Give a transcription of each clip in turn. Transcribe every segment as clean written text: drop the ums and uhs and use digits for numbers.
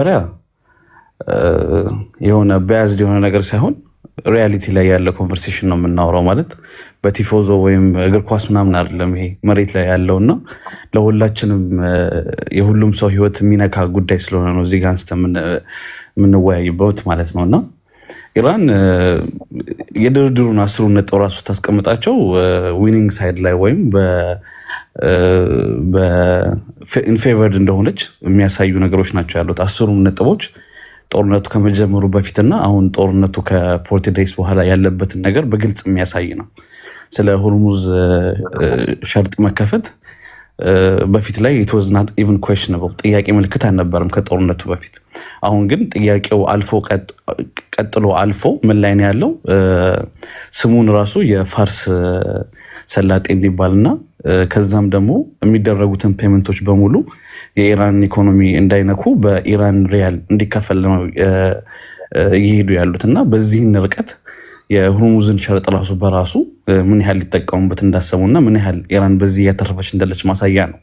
ሪያ የሆነ ባያዝድ የሆነ ነገር ሳይሆን ሪያሊቲ ላይ ያለ ኮንቨርሴሽን ነው የምናወራው። ማለት በቲፎዞ ወይም እግር ኳስ ምናምን አይደለም። ይሄ መሬት ላይ ያለውና ለሁላችንም የሁሉም ሰው ህይወት የሚነካ ጉዳይ ስለሆነ ነው እዚህ ጋር አንስተ የምንወያይበት ማለት ነው። እና ኢራን የድርድሩን 10 ነጥብ ራሱ ታስቀምጣቸው ዊኒንግ ሳይድ ላይ ወይም ኢንፌቨርድ እንደሆነች የሚያሳዩ ነገሮች ናቸው ያሉት 10 ነጥቦች። ጦርነቱ ከመጀመሩ በፊትና አሁን ጦርነቱ ከ40 ዴይስ በኋላ ያለበትን ነገር በግልጽ የሚያሳይ ነው። ስለ ሆርሙዝ ሸርጥ መከፈት በፊት ላይ it was not even questionable ጥያቄ ምልክት አልነበረም ከጦርነቱ በፊት። አሁን ግን ጥያቄው አልፎ ቀጥሎ አልፎ ምን ላይ ነው ያለው? ስሙን ራሱ የፋርስ ሰላጤ እንዲባልና ከዛም ደግሞ የሚደረጉትን ፔመንቶች በሙሉ የኢራን ኢኮኖሚ እንዳይነኩ በኢራን ሪያል እንዲከፈል ነው እየሄዱ ያሉት። እና በዚህን ርቀት የሆርሙዝን ሸርጥ ራሱ በራሱ ምን ያህል ሊጠቀሙበት እንዳሰቡና ምን ያህል ኢራን በዚህ ያተረፈች እንዳለች ማሳያ ነው።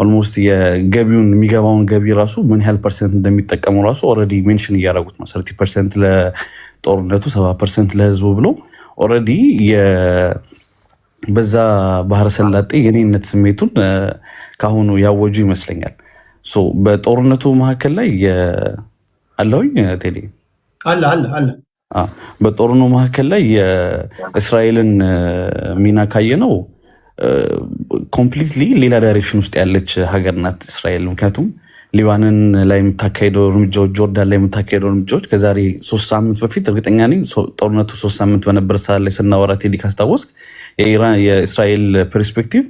ኦልሞስት የገቢውን የሚገባውን ገቢ ራሱ ምን ያህል ፐርሰንት እንደሚጠቀሙ ራሱ ኦልሬዲ ሜንሽን እያደረጉት ነው። 30% ለጦርነቱ 70% ለህዝቡ ብሎ ኦልሬዲ በዛ ባህረ ሰላጤ የኔነት ስሜቱን ካሁኑ ያወጁ ይመስለኛል። በጦርነቱ መካከል ላይ አለውኝ ቴሌ አለ በጦርነቱ መካከል ላይ የእስራኤልን ሚና ካየ ነው ኮምፕሊትሊ ሌላ ዳይሬክሽን ውስጥ ያለች ሀገር ናት እስራኤል። ምክንያቱም ሊባኖን ላይ የምታካሄደው እርምጃዎች፣ ጆርዳን ላይ የምታካሄደው እርምጃዎች ከዛሬ 3 ሳምንት በፊት እርግጠኛ ነኝ ጦርነቱ 3 ሳምንት በነበረ ሰዓት ላይ ስናወራ ቴዲ ካስታወስክ የእስራኤል ፐርስፔክቲቭ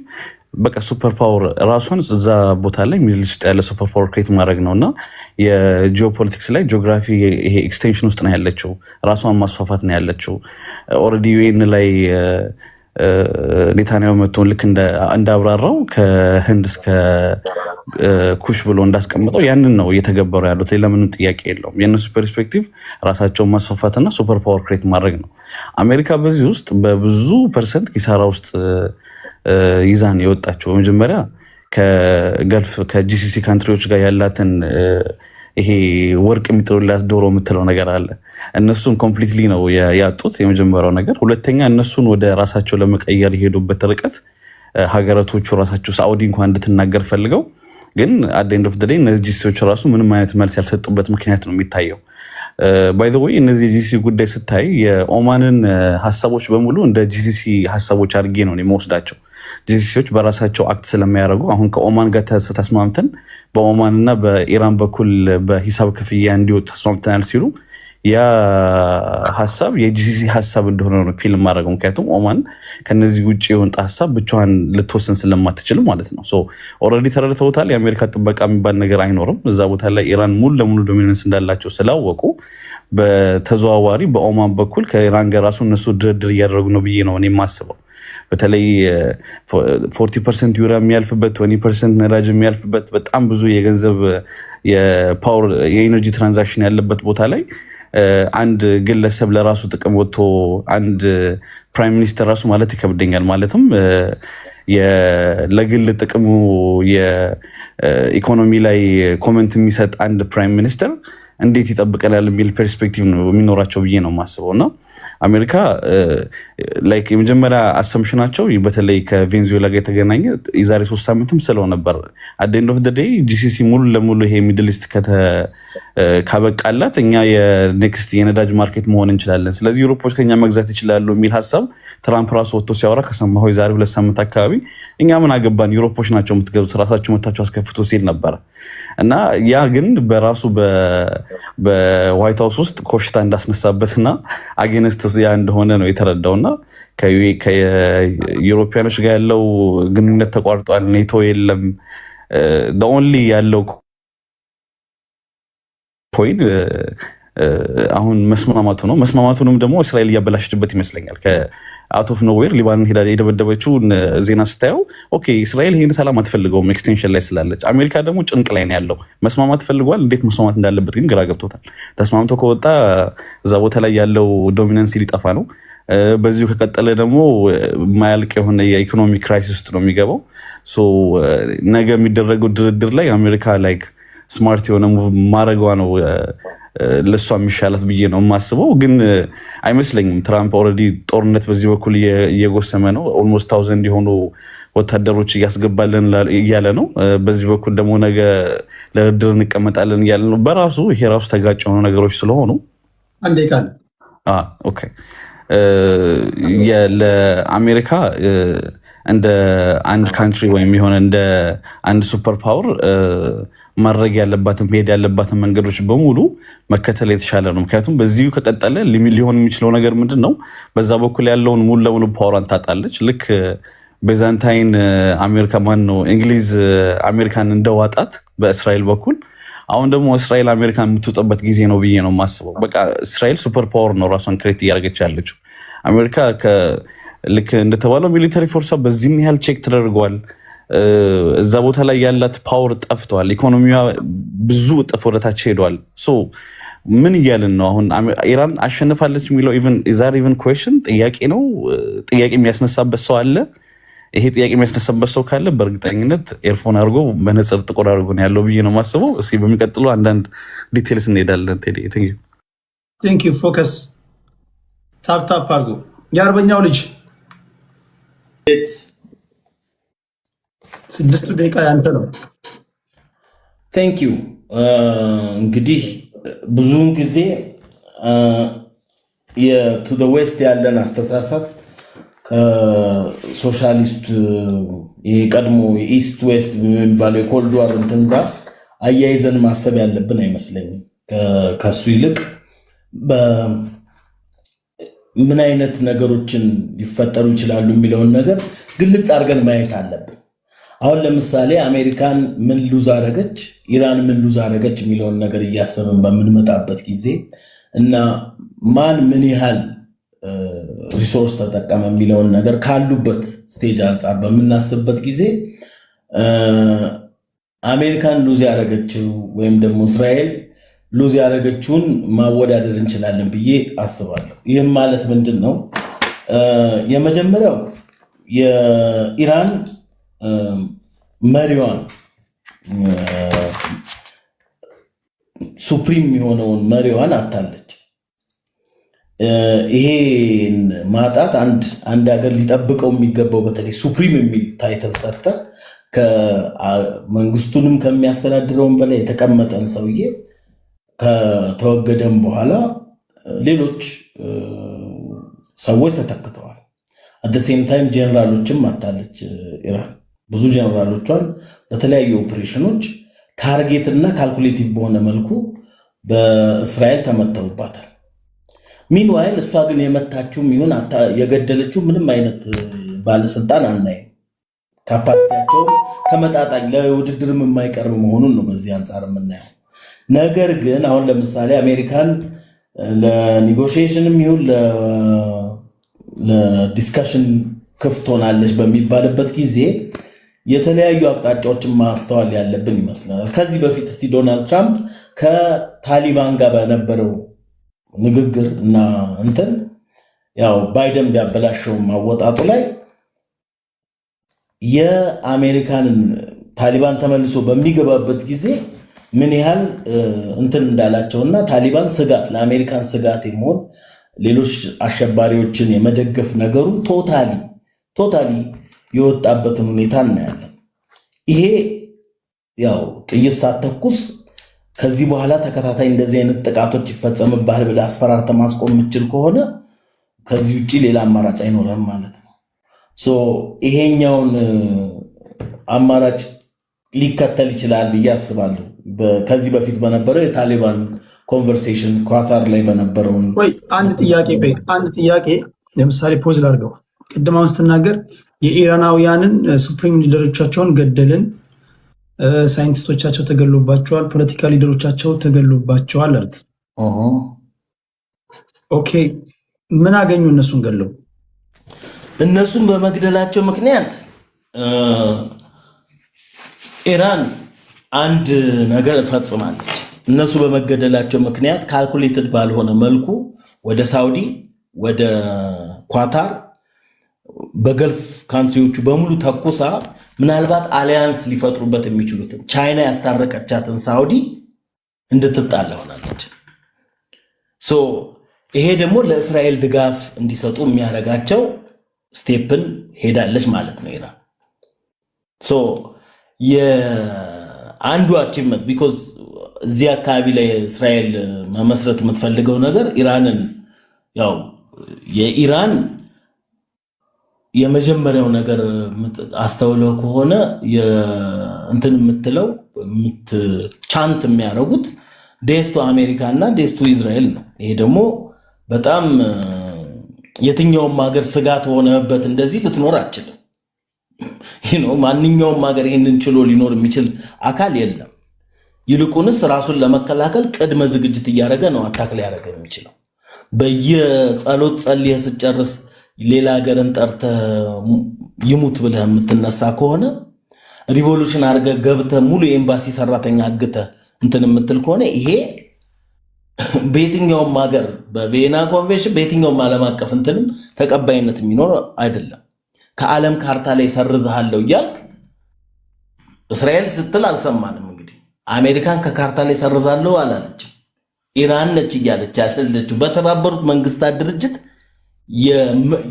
በቃ ሱፐር ፓወር ራሷን እዛ ቦታ ላይ ሚድል ኢስት ያለ ሱፐር ፓወር ክሬት ማድረግ ነው። እና የጂኦፖለቲክስ ላይ ጂኦግራፊ ይሄ ኤክስቴንሽን ውስጥ ነው ያለችው፣ ራሷን ማስፋፋት ነው ያለችው። ኦልሬዲ ዩኤን ላይ ኔታንያሁ መጥቶን ልክ እንዳብራራው ከህንድ እስከ ኩሽ ብሎ እንዳስቀምጠው ያንን ነው እየተገበሩ ያሉት። ሌላ ምንም ጥያቄ የለውም። የእነሱ ፐርስፔክቲቭ ራሳቸውን ማስፋፋትና ሱፐር ፓወር ክሬት ማድረግ ነው። አሜሪካ በዚህ ውስጥ በብዙ ፐርሰንት ኪሳራ ውስጥ ይዛን የወጣቸው በመጀመሪያ ከገልፍ ከጂሲሲ ካንትሪዎች ጋር ያላትን ይሄ ወርቅ የሚጥሉላት ዶሮ የምትለው ነገር አለ። እነሱን ኮምፕሊትሊ ነው ያጡት፣ የመጀመሪያው ነገር። ሁለተኛ እነሱን ወደ ራሳቸው ለመቀየር የሄዱበት ርቀት ሀገራቶቹ ራሳቸው ሳዑዲ እንኳን እንድትናገር ፈልገው ግን አት ኤንድ ኦፍ ዘ ዴይ እነዚህ ጂሲሲዎች ራሱ ምንም አይነት መልስ ያልሰጡበት ምክንያት ነው የሚታየው። ባይ ዘ ወይ እነዚህ ጂሲሲ ጉዳይ ስታይ የኦማንን ሀሳቦች በሙሉ እንደ ጂሲሲ ሀሳቦች አድርጌ ነው የምወስዳቸው። ጂሲሲዎች በራሳቸው አክት ስለሚያደርጉ አሁን ከኦማን ጋር ተስማምተን በኦማን እና በኢራን በኩል በሂሳብ ክፍያ እንዲወጡ ተስማምተናል ሲሉ ያ ሀሳብ የጂሲሲ ሀሳብ እንደሆነ ነው ፊልም ማድረገው። ምክንያቱም ኦማን ከነዚህ ውጭ የወጣ ሀሳብ ብቻዋን ልትወስን ስለማትችል ማለት ነው። ኦልሬዲ ተረድተውታል። የአሜሪካ ጥበቃ የሚባል ነገር አይኖርም እዛ ቦታ ላይ። ኢራን ሙሉ ለሙሉ ዶሚናንስ እንዳላቸው ስላወቁ በተዘዋዋሪ በኦማን በኩል ከኢራን ጋር ራሱ እነሱ ድርድር እያደረጉ ነው ብዬ ነው እኔ የማስበው። በተለይ 40% ዩራ የሚያልፍበት 20% ነዳጅ የሚያልፍበት በጣም ብዙ የገንዘብ የፓወር የኤነርጂ ትራንዛክሽን ያለበት ቦታ ላይ አንድ ግለሰብ ለራሱ ጥቅም ወጥቶ አንድ ፕራይም ሚኒስተር ራሱ ማለት ይከብደኛል። ማለትም ለግል ጥቅሙ የኢኮኖሚ ላይ ኮመንት የሚሰጥ አንድ ፕራይም ሚኒስተር እንዴት ይጠብቀናል የሚል ፐርስፔክቲቭ ነው የሚኖራቸው ብዬ ነው የማስበው። እና አሜሪካ ላይክ የመጀመሪያ አሰምሽናቸው በተለይ ከቬንዙዌላ ጋር የተገናኘ የዛሬ 3 ሳምንትም ስለው ነበር አት ኤንድ ኦፍ ዘ ዴይ ጂሲሲ ሙሉ ለሙሉ ይሄ ሚድል ኢስት ካበቃላት እኛ የኔክስት የነዳጅ ማርኬት መሆን እንችላለን፣ ስለዚህ ዩሮፖች ከኛ መግዛት ይችላሉ የሚል ሀሳብ ትራምፕ ራሱ ወጥቶ ሲያወራ ከሰማሁ የዛሬ 2 ሳምንት አካባቢ እኛ ምን አገባን ዩሮፖች ናቸው የምትገዙት ራሳቸው መታቸው አስከፍቶ ሲል ነበረ። እና ያ ግን በራሱ በዋይት ሃውስ ውስጥ ኮሽታ እንዳስነሳበትና አጌንስት ያ እንደሆነ ነው የተረዳውና ከዩሮፒያኖች ጋር ያለው ግንኙነት ተቋርጧል። ኔቶ የለም። ኦንሊ ያለው ፖይንት አሁን መስማማቱ ነው። መስማማቱንም ደግሞ እስራኤል እያበላሽበት ይመስለኛል። ከአውት ኦፍ ኖዌር ሊባኖን ሄዳ የደበደበችውን ዜና ስታየው ኦኬ እስራኤል ይህን ሰላም አትፈልገውም ኤክስቴንሽን ላይ ስላለች፣ አሜሪካ ደግሞ ጭንቅ ላይ ነው ያለው። መስማማት ፈልጓል፣ እንዴት መስማማት እንዳለበት ግን ግራ ገብቶታል። ተስማምቶ ከወጣ እዛ ቦታ ላይ ያለው ዶሚናንሲ ሊጠፋ ነው። በዚሁ ከቀጠለ ደግሞ ማያልቅ የሆነ የኢኮኖሚ ክራይሲስ ውስጥ ነው የሚገባው። ነገ የሚደረገው ድርድር ላይ አሜሪካ ላይክ ስማርት የሆነ ሙቭ ማድረጓ ነው ለሷ የሚሻላት ብዬ ነው የማስበው። ግን አይመስለኝም። ትራምፕ ኦልሬዲ ጦርነት በዚህ በኩል እየጎሰመ ነው። ኦልሞስት 1000 የሆኑ ወታደሮች እያስገባልን እያለ ነው። በዚህ በኩል ደግሞ ነገ ለድርድር እንቀመጣለን እያለ ነው። በራሱ ይሄ ራሱ ተጋጭ የሆኑ ነገሮች ስለሆኑ አንዴ ቃል ኦኬ ለአሜሪካ እንደ አንድ ካንትሪ ወይም የሆነ እንደ አንድ ሱፐር ፓወር ማድረግ ያለባትን መሄድ ያለባትን መንገዶች በሙሉ መከተል የተሻለ ነው። ምክንያቱም በዚሁ ከቀጠለ ሊሆን የሚችለው ነገር ምንድን ነው? በዛ በኩል ያለውን ሙሉ ለሙሉ ፓወሯን ታጣለች። ልክ ቤዛንታይን አሜሪካ ነው እንግሊዝ አሜሪካን እንደዋጣት በእስራኤል በኩል አሁን ደግሞ እስራኤል አሜሪካን የምትወጣበት ጊዜ ነው ብዬ ነው የማስበው። በቃ እስራኤል ሱፐር ፓወር ነው ራሷን ክሬት እያደረገች ያለችው። አሜሪካ ልክ እንደተባለው ሚሊተሪ ፎርሷ በዚህም ያህል ቼክ ተደርገዋል። እዛ ቦታ ላይ ያላት ፓወር ጠፍቷል። ኢኮኖሚዋ ብዙ እጥፍ ወደታች ሄዷል። ምን እያልን ነው አሁን? ኢራን አሸንፋለች የሚለው ኢቨን ኩዌሽን ጥያቄ ነው። ጥያቄ የሚያስነሳበት ሰው አለ። ይሄ ጥያቄ የሚያስነሳበት ሰው ካለ በእርግጠኝነት ኤርፎን አድርጎ በነጽር ጥቁር አድርጎ ነው ያለው ብዬ ነው የማስበው። እስኪ በሚቀጥለው አንዳንድ ዲቴልስ እንሄዳለን። ቴንክ ዩ ፎከስ ታፕ አድርጎ የአርበኛው ልጅ 6 ደቂቃ ያንተ ነው። ቴንክ ዩ እንግዲህ ብዙውን ጊዜ የቱ ዘ ዌስት ያለን አስተሳሰብ ከሶሻሊስት የቀድሞ የኢስት ዌስት የሚባለው የኮልድ ዋር እንትን ጋር አያይዘን ማሰብ ያለብን አይመስለኝም። ከሱ ይልቅ ምን አይነት ነገሮችን ሊፈጠሩ ይችላሉ የሚለውን ነገር ግልጽ አድርገን ማየት አለብን። አሁን ለምሳሌ አሜሪካን ምን ሉዝ አደረገች፣ ኢራን ምን ሉዝ አደረገች የሚለውን ነገር እያሰብን በምንመጣበት ጊዜ እና ማን ምን ያህል ሪሶርስ ተጠቀመ የሚለውን ነገር ካሉበት ስቴጅ አንጻር በምናስብበት ጊዜ አሜሪካን ሉዝ ያደረገችው ወይም ደግሞ እስራኤል ሉዝ ያደረገችውን ማወዳደር እንችላለን ብዬ አስባለሁ። ይህም ማለት ምንድን ነው? የመጀመሪያው የኢራን መሪዋን ሱፕሪም የሆነውን መሪዋን አታለች። ይሄን ማጣት አንድ ሀገር ሊጠብቀው የሚገባው በተለይ ሱፕሪም የሚል ታይትል ሰጠ ከመንግስቱንም ከሚያስተዳድረውን በላይ የተቀመጠን ሰውዬ ከተወገደም በኋላ ሌሎች ሰዎች ተተክተዋል። አደሴም ታይም ጀነራሎችም አታለች ኢራን። ብዙ ጀነራሎቿን በተለያዩ ኦፕሬሽኖች ታርጌት እና ካልኩሌቲቭ በሆነ መልኩ በእስራኤል ተመተውባታል። ሚንዋይል እሷ ግን የመታችውም ይሁን የገደለችው ምንም አይነት ባለስልጣን አናይም። ካፓሲቲያቸው ተመጣጣኝ ለውድድርም የማይቀርብ መሆኑን ነው በዚህ አንጻር የምናየው። ነገር ግን አሁን ለምሳሌ አሜሪካን ለኔጎሽዬሽንም ይሁን ለዲስከሽን ክፍት ሆናለች በሚባልበት ጊዜ የተለያዩ አቅጣጫዎችን ማስተዋል ያለብን ይመስላል። ከዚህ በፊት እስቲ ዶናልድ ትራምፕ ከታሊባን ጋር በነበረው ንግግር እና እንትን ያው ባይደን ቢያበላሸው ማወጣጡ ላይ የአሜሪካንን ታሊባን ተመልሶ በሚገባበት ጊዜ ምን ያህል እንትን እንዳላቸውና ታሊባን ስጋት ለአሜሪካን ስጋት የመሆን ሌሎች አሸባሪዎችን የመደገፍ ነገሩ ቶታሊ የወጣበትን ሁኔታ እናያለን። ይሄ ያው ጥይት ሳትተኩስ ከዚህ በኋላ ተከታታይ እንደዚህ አይነት ጥቃቶች ይፈጸምብሃል ብለህ አስፈራርተህ ማስቆም የምችል ከሆነ ከዚህ ውጪ ሌላ አማራጭ አይኖርም ማለት ነው። ይሄኛውን አማራጭ ሊከተል ይችላል ብዬ አስባለሁ። ከዚህ በፊት በነበረው የታሊባን ኮንቨርሴሽን ኳታር ላይ በነበረውን አንድ ጥያቄ ለምሳሌ ፖዝ ላድርገው። ቅድም አሁን ስትናገር የኢራናውያንን ሱፕሪም ሊደሮቻቸውን ገደልን፣ ሳይንቲስቶቻቸው ተገሎባቸዋል፣ ፖለቲካ ሊደሮቻቸው ተገሎባቸዋል አልክ። ኦኬ ምን አገኙ? እነሱን ገለው እነሱን በመግደላቸው ምክንያት ኢራን አንድ ነገር ፈጽማለች። እነሱ በመገደላቸው ምክንያት ካልኩሌትድ ባልሆነ መልኩ ወደ ሳውዲ፣ ወደ ኳታር በገልፍ ካንትሪዎቹ በሙሉ ተኩሳ ምናልባት አሊያንስ ሊፈጥሩበት የሚችሉትን ቻይና ያስታረቀቻትን ሳውዲ እንድትጣላ ሆናለች። ይሄ ደግሞ ለእስራኤል ድጋፍ እንዲሰጡ የሚያደርጋቸው ስቴፕን ሄዳለች ማለት ነው ኢራን። የአንዱ አቺቭመንት ቢኮዝ እዚህ አካባቢ ላይ እስራኤል መመስረት የምትፈልገው ነገር ኢራንን ያው የኢራን የመጀመሪያው ነገር አስተውለው ከሆነ እንትን የምትለው ቻንት የሚያደርጉት ዴስቱ አሜሪካ እና ዴስቱ ኢዝራኤል ነው። ይሄ ደግሞ በጣም የትኛውም ሀገር ስጋት ሆነበት እንደዚህ ልትኖር አችልም። ማንኛውም ሀገር ይህንን ችሎ ሊኖር የሚችል አካል የለም። ይልቁንስ ራሱን ለመከላከል ቅድመ ዝግጅት እያደረገ ነው አታክ ሊያደርግ የሚችለው። በየጸሎት ጸልየህ ስጨርስ ሌላ ሀገርን ጠርተህ ይሙት ብለህ የምትነሳ ከሆነ ሪቮሉሽን አድርገህ ገብተህ ሙሉ የኤምባሲ ሰራተኛ አግተህ እንትን የምትል ከሆነ ይሄ በየትኛውም ሀገር በቪየና ኮንቬንሽን በየትኛውም ዓለም አቀፍ እንትንም ተቀባይነት የሚኖር አይደለም። ከዓለም ካርታ ላይ ሰርዝሃለሁ እያልክ እስራኤል ስትል አልሰማንም። እንግዲህ አሜሪካን ከካርታ ላይ ሰርዛለሁ አላለችም። ኢራን ነች እያለች ያለችው። በተባበሩት መንግስታት ድርጅት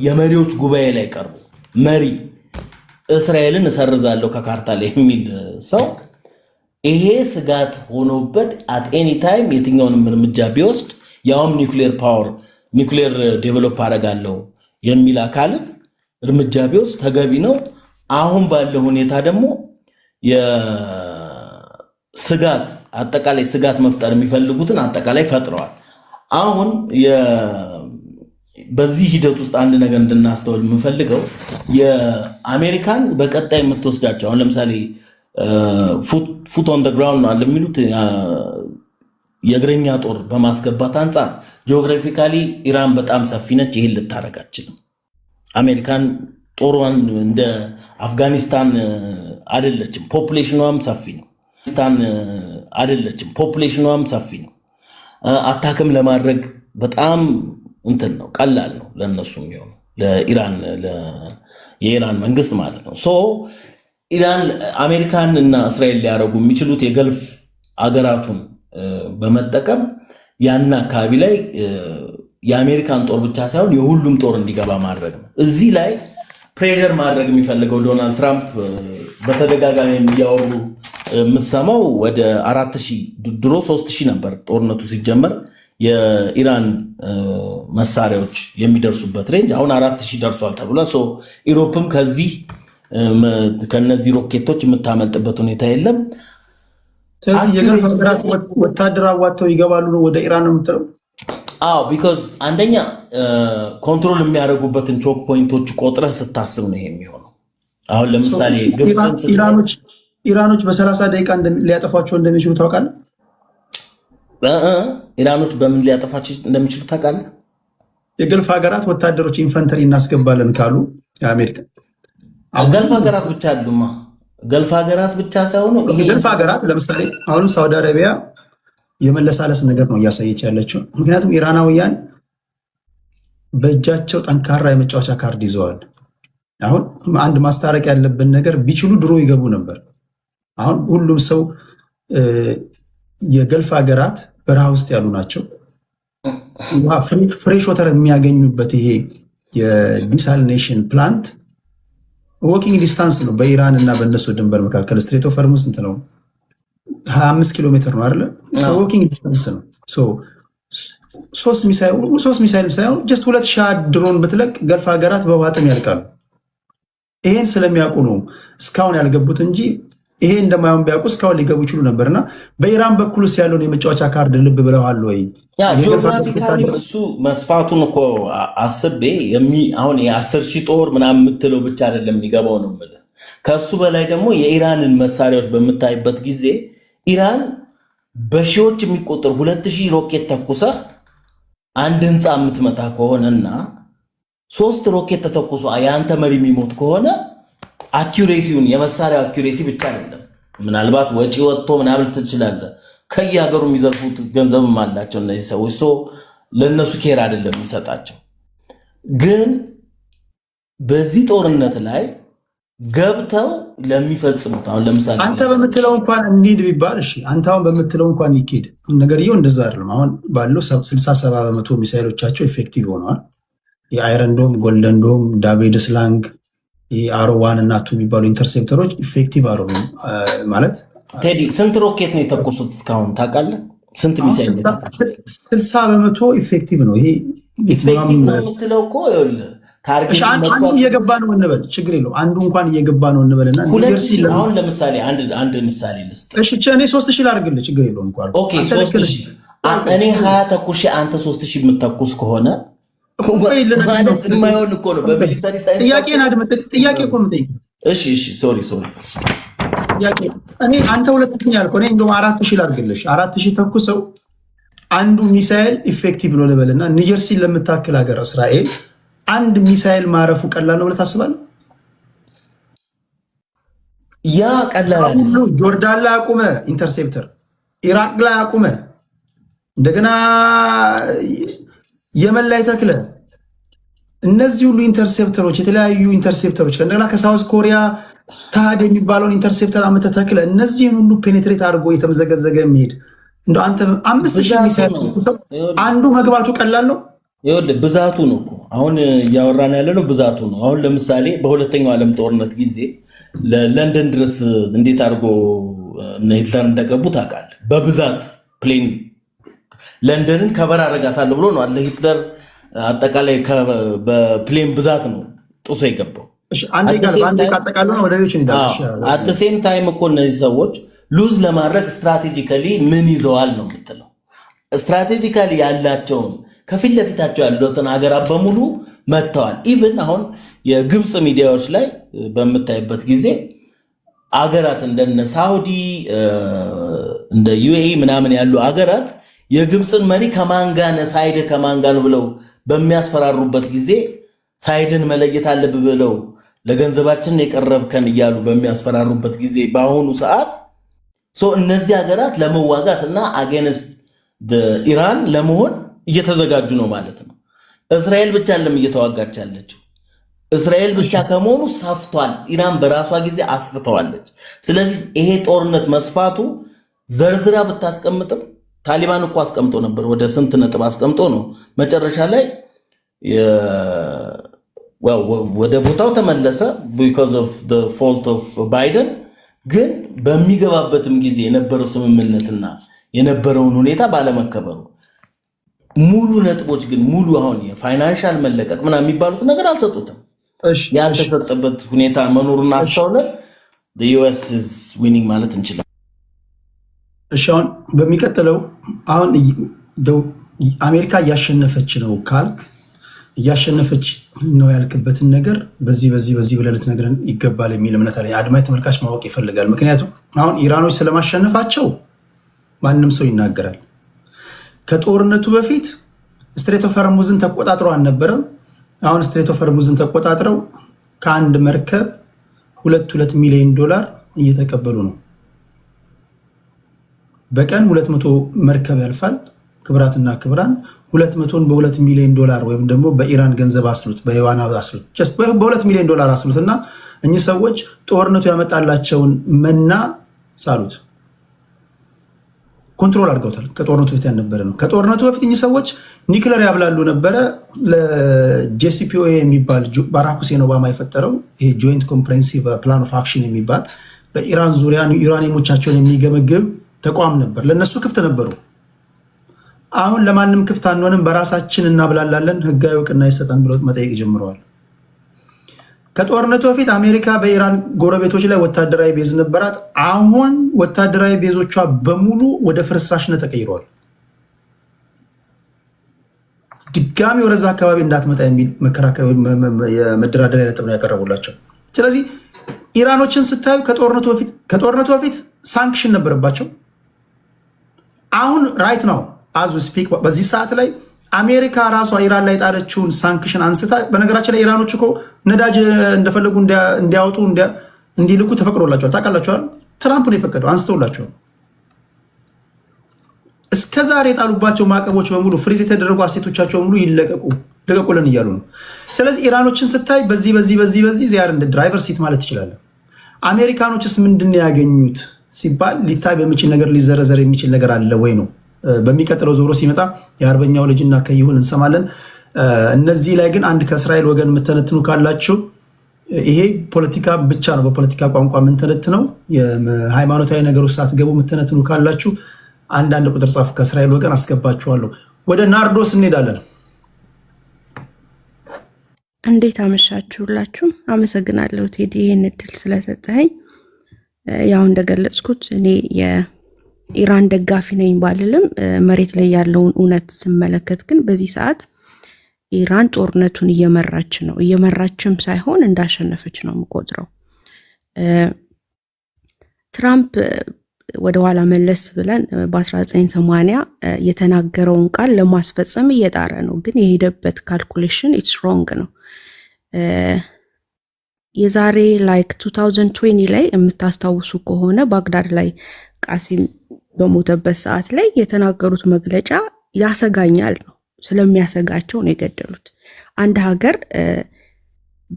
የመሪዎች ጉባኤ ላይ ቀርቦ መሪ እስራኤልን እሰርዛለሁ ከካርታ ላይ የሚል ሰው ይሄ ስጋት ሆኖበት አት ኤኒ ታይም የትኛውንም እርምጃ ቢወስድ ያውም ኒውክሌር ፓወር ኒውክሌር ዴቨሎፕ አደርጋለሁ የሚል አካልን እርምጃ ቢወስድ ተገቢ ነው። አሁን ባለው ሁኔታ ደግሞ የስጋት አጠቃላይ ስጋት መፍጠር የሚፈልጉትን አጠቃላይ ፈጥረዋል። አሁን በዚህ ሂደት ውስጥ አንድ ነገር እንድናስተውል የምፈልገው የአሜሪካን በቀጣይ የምትወስዳቸው አሁን ለምሳሌ ፉት ኦን ግራውንድ ነው የሚሉት የእግረኛ ጦር በማስገባት አንጻር ጂኦግራፊካሊ ኢራን በጣም ሰፊ ነች። ይህን ልታረግ አትችልም። አሜሪካን ጦሯን እንደ አፍጋኒስታን አይደለችም። ፖፑሌሽኗም ሰፊ ነው። ሰፊ ነው። አታክም ለማድረግ በጣም እንትን ነው፣ ቀላል ነው ለነሱ የሚሆኑ ለኢራን የኢራን መንግስት ማለት ነው። ኢራን አሜሪካን እና እስራኤል ሊያደርጉ የሚችሉት የገልፍ አገራቱን በመጠቀም ያን አካባቢ ላይ የአሜሪካን ጦር ብቻ ሳይሆን የሁሉም ጦር እንዲገባ ማድረግ ነው። እዚህ ላይ ፕሬሸር ማድረግ የሚፈልገው ዶናልድ ትራምፕ በተደጋጋሚ እያወሩ የምትሰማው ወደ 4000 ድሮ 3000 ነበር ጦርነቱ ሲጀመር የኢራን መሳሪያዎች የሚደርሱበት ሬንጅ አሁን 4000 ደርሷል ተብሏል። ኢሮፕም ከነዚህ ሮኬቶች የምታመልጥበት ሁኔታ የለም። ስለዚህ የገልፍ ሀገራት ወታደር አዋጥተው ይገባሉ ነው ወደ ኢራን ነው የምትለው? አዎ፣ ቢኮዝ አንደኛ ኮንትሮል የሚያደርጉበትን ቾክ ፖይንቶች ቆጥረህ ስታስብ ነው ይሄ የሚሆነው። አሁን ለምሳሌ ግብፅን ኢራኖች በ30 ደቂቃ ሊያጠፏቸው እንደሚችሉ ታውቃለህ? ኢራኖች በምን ሊያጠፋቸው እንደሚችሉ ታውቃለህ? የገልፍ ሀገራት ወታደሮች ኢንፈንተሪ እናስገባለን ካሉ የአሜሪካ ገልፍ ሀገራት ብቻ አሉማ። ገልፍ ሀገራት ብቻ ሳይሆኑ ገልፍ ሀገራት ለምሳሌ አሁንም ሳውዲ አረቢያ የመለሳለስ ነገር ነው እያሳየች ያለችው። ምክንያቱም ኢራናውያን በእጃቸው ጠንካራ የመጫወቻ ካርድ ይዘዋል። አሁን አንድ ማስታረቅ ያለብን ነገር ቢችሉ ድሮ ይገቡ ነበር። አሁን ሁሉም ሰው የገልፍ ሀገራት በረሃ ውስጥ ያሉ ናቸው። ፍሬሽ ወተር የሚያገኙበት ይሄ የዲሳሊኔሽን ፕላንት ዎኪንግ ዲስታንስ ነው በኢራን እና በእነሱ ድንበር መካከል። ስትሬት ኦፍ ሆርሙዝ ስንት ነው? 25 ኪሎ ሜትር ነው አይደለ? ዎኪንግ ዲስታንስ ነው። ሶስት ሚሳይል ሳይሆን ጀስት 2000 ድሮን ብትለቅ ገልፍ ሀገራት በውሃ ጥም ያልቃሉ። ይሄን ስለሚያውቁ ነው እስካሁን ያልገቡት እንጂ ይሄ እንደማይሆን ቢያውቁ እስካሁን ሊገቡ ይችሉ ነበርና በኢራን በኩልስ ያለውን የመጫወቻ ካርድ ልብ ብለዋል ወይ? ጂኦግራፊካሊ እሱ መስፋቱን እኮ አስቤ አሁን የ10,000 ጦር ምናምን የምትለው ብቻ አይደለም የሚገባው ነው የምልህ። ከሱ በላይ ደግሞ የኢራንን መሳሪያዎች በምታይበት ጊዜ ኢራን በሺዎች የሚቆጠሩ 2000 ሮኬት ተኩሰህ አንድ ህንፃ የምትመታ ከሆነና 3 ሮኬት ተተኩሶ የአንተ መሪ የሚሞት ከሆነ አኪዩሬሲውን የመሳሪያው አኪዩሬሲ ብቻ አይደለም፣ ምናልባት ወጪ ወጥቶ ምናምን ትችላለህ። ከየሀገሩ የሚዘርፉት ገንዘብም አላቸው እነዚህ ሰዎች። ለእነሱ ኬር አይደለም የሚሰጣቸው። ግን በዚህ ጦርነት ላይ ገብተው ለሚፈጽሙት አሁን ለምሳሌ አንተ በምትለው እንኳን እንሂድ ቢባል እሺ፣ አንተ አሁን በምትለው እንኳን ይኬድ ነገርየው እንደዛ አይደለም። አሁን ባለው 60-70% ሚሳይሎቻቸው ኢፌክቲቭ ሆነዋል። የአይረንዶም፣ ጎልደንዶም፣ ዳቪድ ስላንግ፣ አሮ1 እና 2 የሚባሉ ኢንተርሴፕተሮች ኢፌክቲቭ አሮ ማለት ቴዲ ስንት ሮኬት ነው የተኮሱት እስካሁን ታውቃለህ? ስንት ሚሳይል ነው የተኮሱት? 60% ኢፌክቲቭ ነው። ይሄ ኢፌክቲቭ ነው የምትለው እኮ ይኸውልህ ታርጌት አንዱ እየገባ ነው እንበል፣ ችግር የለው። አንዱ እንኳን እየገባ ነው እንበልና አሁን ለምሳሌ አንድ ምሳሌ ልስጥ። እሺ እኔ 3000 ላድርግልህ፣ ችግር የለው እንኳን ኦኬ 3000 እኔ 20 ተኩሼ አንተ 3000 የምትተኩስ ከሆነ ማለት የማይሆን እኮ ነው። በሚሊታሪ ሳይንስ ጥያቄን አድምጥ። ጥያቄ እኮ ነው የምጠይቀው። እሺ ሶሪ ጥያቄ እኔ አንተ 2000 ያልከው እኔ እንደውም 4000 ላድርግልሽ። 4000 ተኩሰው አንዱ ሚሳኤል ኢፌክቲቭ ነው ልበልና ኒጀርሲን ለምታክል ሀገር እስራኤል አንድ ሚሳኤል ማረፉ ቀላል ነው ብለህ ታስባለህ? ያ ቀላል አይደለም። ጆርዳን ላይ አቁመ ኢንተርሴፕተር፣ ኢራቅ ላይ አቁመ እንደገና የመን ላይ ተክለ እነዚህ ሁሉ ኢንተርሴፕተሮች የተለያዩ ኢንተርሴፕተሮች እንደገና ከሳውዝ ኮሪያ ታሃድ የሚባለውን ኢንተርሴፕተር አመተ ተክለ እነዚህን ሁሉ ፔኔትሬት አድርጎ የተመዘገዘገ የሚሄድ እንደ አንተ 5000 ሚሳኤል አንዱ መግባቱ ቀላል ነው? ይኸውልህ ብዛቱ ነው እኮ አሁን እያወራን ያለ ነው። ብዛቱ ነው። አሁን ለምሳሌ በሁለተኛው ዓለም ጦርነት ጊዜ ለለንደን ድረስ እንዴት አድርጎ ሂትለር እንደገቡ ታውቃለህ? በብዛት ፕሌን ለንደንን ከበር አደርጋታለሁ ብሎ ነው አለ ሂትለር። አጠቃላይ በፕሌን ብዛት ነው ጥሶ የገባው። አት ሴም ታይም እኮ እነዚህ ሰዎች ሉዝ ለማድረግ ስትራቴጂካሊ ምን ይዘዋል ነው የምትለው። ስትራቴጂካሊ ያላቸውን ከፊት ለፊታቸው ያሉትን ሀገራት በሙሉ መጥተዋል። ኢቭን አሁን የግብፅ ሚዲያዎች ላይ በምታይበት ጊዜ አገራት እንደነ ሳውዲ እንደ ዩኤኢ ምናምን ያሉ አገራት የግብፅን መሪ ከማንጋነ ሳይድ ከማንጋን ብለው በሚያስፈራሩበት ጊዜ ሳይድን መለየት አለብህ ብለው ለገንዘባችን የቀረብከን እያሉ በሚያስፈራሩበት ጊዜ በአሁኑ ሰዓት እነዚህ ሀገራት ለመዋጋት እና አጌንስት ኢራን ለመሆን እየተዘጋጁ ነው ማለት ነው። እስራኤል ብቻ ለም እየተዋጋች ያለችው እስራኤል ብቻ ከመሆኑ ሰፍቷል። ኢራን በራሷ ጊዜ አስፍተዋለች። ስለዚህ ይሄ ጦርነት መስፋቱ ዘርዝራ ብታስቀምጥም ታሊባን እኮ አስቀምጦ ነበር። ወደ ስንት ነጥብ አስቀምጦ ነው መጨረሻ ላይ ወደ ቦታው ተመለሰ because of the fault of ባይደን። ግን በሚገባበትም ጊዜ የነበረው ስምምነትና የነበረውን ሁኔታ ባለመከበሩ ሙሉ ነጥቦች ግን ሙሉ አሁን የፋይናንሻል መለቀቅ ምናምን የሚባሉት ነገር አልሰጡትም። ያልተሰጠበት ሁኔታ መኖሩን አስተውለን the US is winning ማለት እንችላለን። እሺ አሁን በሚቀጥለው አሁን አሜሪካ እያሸነፈች ነው ካልክ እያሸነፈች ነው ያልክበትን ነገር በዚህ ብለህ ልትነግረን ይገባል የሚል እምነት አለኝ። አድማጭ ተመልካች ማወቅ ይፈልጋል። ምክንያቱም አሁን ኢራኖች ስለማሸነፋቸው ማንም ሰው ይናገራል። ከጦርነቱ በፊት ስትሬት ኦፍ ሆርሙዝን ተቆጣጥረው አልነበረም። አሁን ስትሬት ኦፍ ሆርሙዝን ተቆጣጥረው ከአንድ መርከብ $2 ሚሊዮን እየተቀበሉ ነው። በቀን 200 መርከብ ያልፋል። ክብራትና ክብራን 200ን በ$2 ሚሊዮን ወይም ደግሞ በኢራን ገንዘብ አስሉት፣ በየዋና አስሉት፣ በ$2 ሚሊዮን አስሉት እና እኚህ ሰዎች ጦርነቱ ያመጣላቸውን መና ሳሉት ኮንትሮል አድርገውታል። ከጦርነቱ በፊት ያልነበረ ነው። ከጦርነቱ በፊት እኚህ ሰዎች ኒክለር ያብላሉ ነበረ። ለጄሲፒኦኤ የሚባል ባራክ ሁሴን ኦባማ የፈጠረው ይሄ ጆይንት ኮምፕሬሄንሲቭ ፕላን ኦፍ አክሽን የሚባል በኢራን ዙሪያ ዩራኒየሞቻቸውን የሚገመግብ ተቋም ነበር። ለነሱ ክፍት ነበሩ። አሁን ለማንም ክፍት አንሆንም፣ በራሳችን እናብላላለን፣ ህጋዊ እውቅና ይሰጠን ብለው መጠየቅ ጀምረዋል። ከጦርነቱ በፊት አሜሪካ በኢራን ጎረቤቶች ላይ ወታደራዊ ቤዝ ነበራት። አሁን ወታደራዊ ቤዞቿ በሙሉ ወደ ፍርስራሽነት ተቀይረዋል። ድጋሚ ወደዛ አካባቢ እንዳትመጣ የሚል መከራከሪያ ወይም የመደራደሪያ ነጥብ ነው ያቀረቡላቸው። ስለዚህ ኢራኖችን ስታዩ ከጦርነቱ በፊት ሳንክሽን ነበረባቸው። አሁን ራይት ነው አዝ ዊ ስፒክ በዚህ ሰዓት ላይ አሜሪካ ራሷ ኢራን ላይ ጣለችውን ሳንክሽን አንስታ፣ በነገራችን ላይ ኢራኖች እኮ ነዳጅ እንደፈለጉ እንዲያወጡ እንዲልኩ ተፈቅዶላቸዋል። ታውቃላችኋል። ትራምፕ ነው የፈቀደው፣ አንስተውላቸዋል። እስከዛሬ የጣሉባቸው ማዕቀቦች በሙሉ ፍሪዝ የተደረጉ አሴቶቻቸው በሙሉ ይለቀቁ፣ ልቀቁልን እያሉ ነው። ስለዚህ ኢራኖችን ስታይ በዚህ ዚያር እንደ ድራይቨር ሲት ማለት ትችላለን። አሜሪካኖችስ ምንድን ነው ያገኙት ሲባል ሊታይ በሚችል ነገር ሊዘረዘር የሚችል ነገር አለ ወይ ነው። በሚቀጥለው ዞሮ ሲመጣ የአርበኛው ልጅና ከይሁን እንሰማለን። እነዚህ ላይ ግን አንድ ከእስራኤል ወገን የምተነትኑ ካላችሁ ይሄ ፖለቲካ ብቻ ነው፣ በፖለቲካ ቋንቋ የምንተነትነው። ሃይማኖታዊ ነገሮች ሳትገቡ የምተነትኑ ካላችሁ አንዳንድ ቁጥር ጻፉ፣ ከእስራኤል ወገን አስገባችኋለሁ። ወደ ናርዶስ እንሄዳለን። እንዴት አመሻችሁላችሁ? አመሰግናለሁ ቴዲ ይህን እድል ስለሰጠኸኝ። ያው እንደገለጽኩት እኔ የኢራን ደጋፊ ነኝ ባልልም መሬት ላይ ያለውን እውነት ስመለከት ግን በዚህ ሰዓት ኢራን ጦርነቱን እየመራችም ሳይሆን እንዳሸነፈች ነው የምቆጥረው። ትራምፕ ወደኋላ መለስ ብለን በ1980 የተናገረውን ቃል ለማስፈጸም እየጣረ ነው፣ ግን የሄደበት ካልኩሌሽን ኢትስ ሮንግ ነው። የዛሬ 2020 ላይ የምታስታውሱ ከሆነ ባግዳድ ላይ ቃሲም በሞተበት ሰዓት ላይ የተናገሩት መግለጫ ያሰጋኛል ነው። ስለሚያሰጋቸው ነው የገደሉት። አንድ ሀገር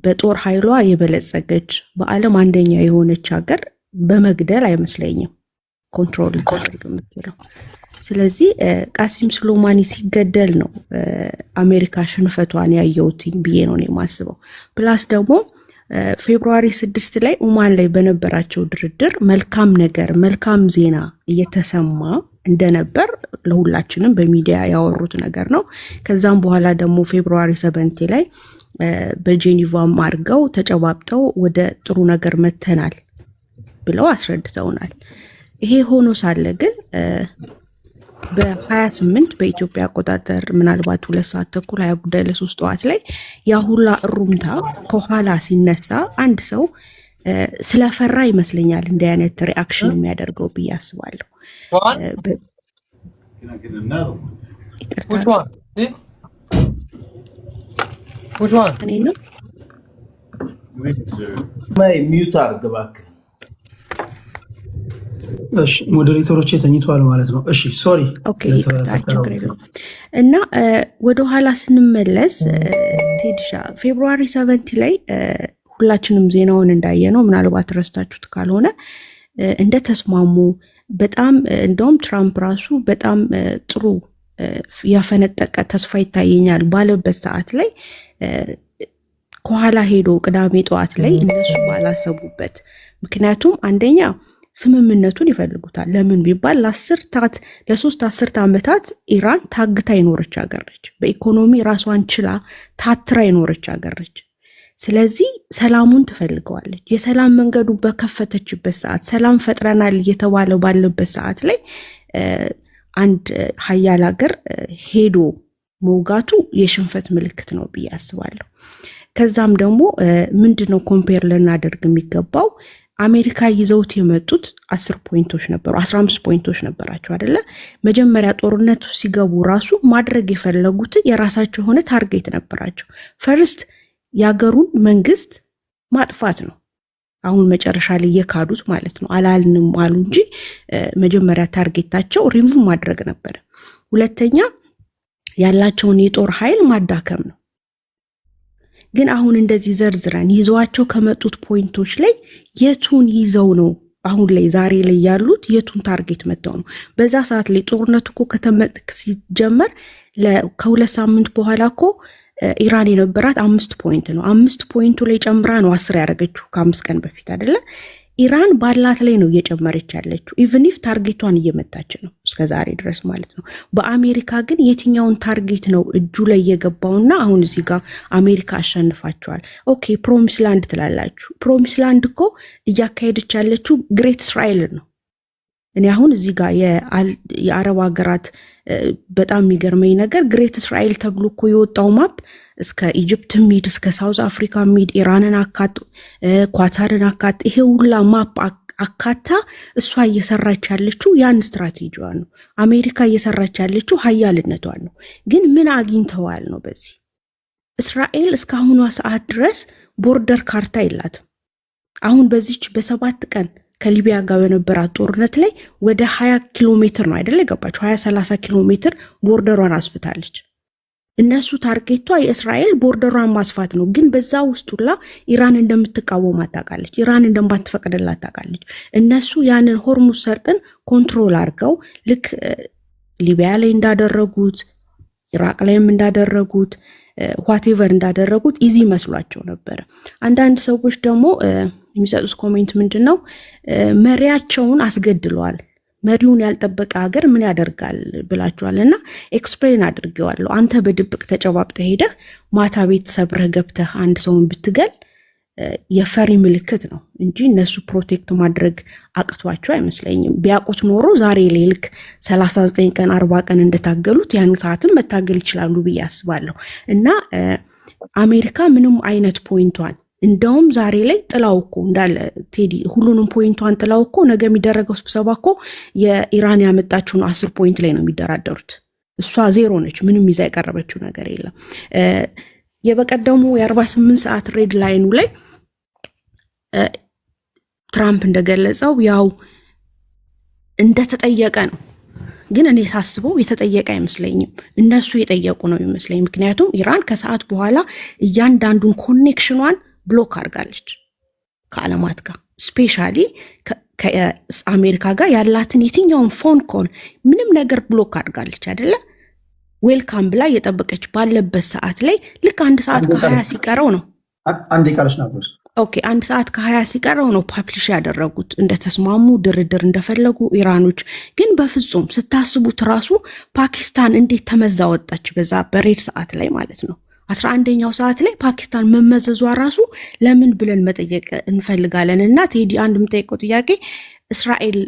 በጦር ኃይሏ የበለጸገች በዓለም አንደኛ የሆነች ሀገር በመግደል አይመስለኝም ኮንትሮል ልታደርግ የምትችለው። ስለዚህ ቃሲም ሱሌማኒ ሲገደል ነው አሜሪካ ሽንፈቷን ያየውትኝ ብዬ ነው የማስበው። ፕላስ ደግሞ ፌብሩዋሪ 6 ላይ ኡማን ላይ በነበራቸው ድርድር መልካም ዜና እየተሰማ እንደነበር ለሁላችንም በሚዲያ ያወሩት ነገር ነው። ከዛም በኋላ ደግሞ ፌብሩዋሪ 7 ላይ በጄኒቫም አድርገው ተጨባብጠው ወደ ጥሩ ነገር መተናል ብለው አስረድተውናል። ይሄ ሆኖ ሳለ ግን በ28 በኢትዮጵያ አቆጣጠር ምናልባት 2 ሰዓት ተኩል 20 ጉዳይ ለ3 ጠዋት ላይ ያሁላ እሩምታ ከኋላ ሲነሳ አንድ ሰው ስለፈራ ይመስለኛል እንዲህ አይነት ሪአክሽን የሚያደርገው ብዬ አስባለሁ። ሚዩት አድርግ እባክህ። ሞዴሬተሮች ተኝተዋል ማለት ነው። እሺ ሶሪ። እና ወደኋላ ስንመለስ ቴዲሻ ፌብሩዋሪ 7 ላይ ሁላችንም ዜናውን እንዳየነው ምናልባት ረስታችሁት ካልሆነ እንደተስማሙ በጣም እንደውም ትራምፕ ራሱ በጣም ጥሩ ያፈነጠቀ ተስፋ ይታየኛል ባለበት ሰዓት ላይ ከኋላ ሄዶ ቅዳሜ ጠዋት ላይ እነሱ ባላሰቡበት፣ ምክንያቱም አንደኛ ስምምነቱን ይፈልጉታል። ለምን ቢባል ለ3 አስርት ዓመታት ኢራን ታግታ ይኖረች ሀገር ነች። በኢኮኖሚ ራሷን ችላ ታትራ ይኖረች ሀገር ነች። ስለዚህ ሰላሙን ትፈልገዋለች። የሰላም መንገዱ በከፈተችበት ሰዓት ሰላም ፈጥረናል እየተባለ ባለበት ሰዓት ላይ አንድ ሀያል ሀገር ሄዶ መውጋቱ የሽንፈት ምልክት ነው ብዬ አስባለሁ። ከዛም ደግሞ ምንድነው ኮምፔር ልናደርግ የሚገባው አሜሪካ ይዘውት የመጡት 10 ፖይንቶች ነበሩ፣ 15 ፖይንቶች ነበራቸው አይደለ? መጀመሪያ ጦርነቱ ሲገቡ ራሱ ማድረግ የፈለጉት የራሳቸው የሆነ ታርጌት ነበራቸው። ፈርስት የሀገሩን መንግስት ማጥፋት ነው። አሁን መጨረሻ ላይ የካዱት ማለት ነው። አላልንም አሉ እንጂ መጀመሪያ ታርጌታቸው ሪሙቭ ማድረግ ነበር። ሁለተኛ ያላቸውን የጦር ኃይል ማዳከም ነው። ግን አሁን እንደዚህ ዘርዝረን ይዘዋቸው ከመጡት ፖይንቶች ላይ የቱን ይዘው ነው አሁን ላይ ዛሬ ላይ ያሉት የቱን ታርጌት መተው ነው? በዛ ሰዓት ላይ ጦርነቱ እኮ ሲጀመር ከ2 ሳምንት በኋላ እኮ ኢራን የነበራት 5 ፖይንት ነው። 5 ፖይንቱ ላይ ጨምራ ነው 10 ያደረገችው ከ5 ቀን በፊት አይደለ? ኢራን ባላት ላይ ነው እየጨመረች ያለችው። ኢቭን ኢፍ ታርጌቷን እየመታች ነው እስከ ዛሬ ድረስ ማለት ነው። በአሜሪካ ግን የትኛውን ታርጌት ነው እጁ ላይ የገባውና አሁን እዚህ ጋር አሜሪካ አሸንፋቸዋል። ኦኬ ፕሮሚስ ላንድ ትላላችሁ። ፕሮሚስ ላንድ እኮ እያካሄደች ያለችው ግሬት እስራኤል ነው። እኔ አሁን እዚህ ጋር የአረብ ሀገራት በጣም የሚገርመኝ ነገር ግሬት እስራኤል ተብሎ እኮ የወጣው ማፕ እስከ ኢጅፕት ሚድ እስከ ሳውዝ አፍሪካ ሚድ ኢራንን አካቶ ኳታርን አካቶ ይሄ ሁላ ማፕ አካታ እሷ እየሰራች ያለችው ያን ስትራቴጂዋን ነው። አሜሪካ እየሰራች ያለችው ሀያልነቷን ነው። ግን ምን አግኝተዋል ነው? በዚህ እስራኤል እስካሁኗ ሰዓት ድረስ ቦርደር ካርታ የላትም። አሁን በዚች በ7 ቀን ከሊቢያ ጋር በነበራት ጦርነት ላይ ወደ 20 ኪሎ ሜትር ነው አይደለ የገባችው? 20-30 ኪሎ ሜትር ቦርደሯን አስፍታለች። እነሱ ታርጌቷ የእስራኤል ቦርደሯን ማስፋት ነው። ግን በዛ ውስጥ ሁላ ኢራን እንደምትቃወም ታውቃለች፣ ኢራን እንደማትፈቅድላት ታውቃለች። እነሱ ያንን ሆርሙዝ ሰርጥን ኮንትሮል አድርገው ልክ ሊቢያ ላይ እንዳደረጉት ኢራቅ ላይም እንዳደረጉት ዋቴቨር እንዳደረጉት ኢዚ መስሏቸው ነበረ። አንዳንድ ሰዎች ደግሞ የሚሰጡት ኮሜንት ምንድን ነው? መሪያቸውን አስገድለዋል፣ መሪውን ያልጠበቀ ሀገር ምን ያደርጋል ብላችኋል። እና ኤክስፕሌን አድርጌዋለሁ። አንተ በድብቅ ተጨባብጠህ ሄደህ ማታ ቤት ሰብረህ ገብተህ አንድ ሰውን ብትገል የፈሪ ምልክት ነው እንጂ እነሱ ፕሮቴክት ማድረግ አቅቷቸው አይመስለኝም። ቢያውቁት ኖሮ ዛሬ ላይ ልክ 39 ቀን 40 ቀን እንደታገሉት ያን ሰዓትም መታገል ይችላሉ ብዬ አስባለሁ። እና አሜሪካ ምንም አይነት ፖይንቷን እንደውም ዛሬ ላይ ጥላው እኮ እንዳለ ቴዲ ሁሉንም ፖይንቷን ጥላው እኮ ነገ የሚደረገው ስብሰባ እኮ የኢራን ያመጣችውን 10 ፖይንት ላይ ነው የሚደራደሩት። እሷ ዜሮ ነች፣ ምንም ይዛ የቀረበችው ነገር የለም። የበቀደሙ የ48 ሰዓት ሬድ ላይኑ ላይ ትራምፕ እንደገለጸው ያው እንደተጠየቀ ነው። ግን እኔ ሳስበው የተጠየቀ አይመስለኝም፣ እነሱ የጠየቁ ነው የሚመስለኝ። ምክንያቱም ኢራን ከሰዓት በኋላ እያንዳንዱን ኮኔክሽኗን ብሎክ አድርጋለች ከዓለማት ጋር ስፔሻሊ ከአሜሪካ ጋር ያላትን የትኛውን ፎን ኮል ምንም ነገር ብሎክ አድርጋለች አይደለ? ዌልካም ብላ እየጠበቀች ባለበት ሰዓት ላይ ልክ 1 ሰዓት ከ20 ሲቀረው ነው አንድ ቃልሽ ናፍስ ኦኬ 1 ሰዓት ከ20 ሲቀረው ነው ፓብሊሽ ያደረጉት እንደተስማሙ ድርድር እንደፈለጉ ኢራኖች። ግን በፍጹም ስታስቡት ራሱ ፓኪስታን እንዴት ተመዛ ወጣች? በዛ በሬድ ሰዓት ላይ ማለት ነው 11ኛው ሰዓት ላይ ፓኪስታን መመዘዟ ራሱ ለምን ብለን መጠየቅ እንፈልጋለን። እና ቴዲ አንድ የምጠይቀው ጥያቄ እስራኤል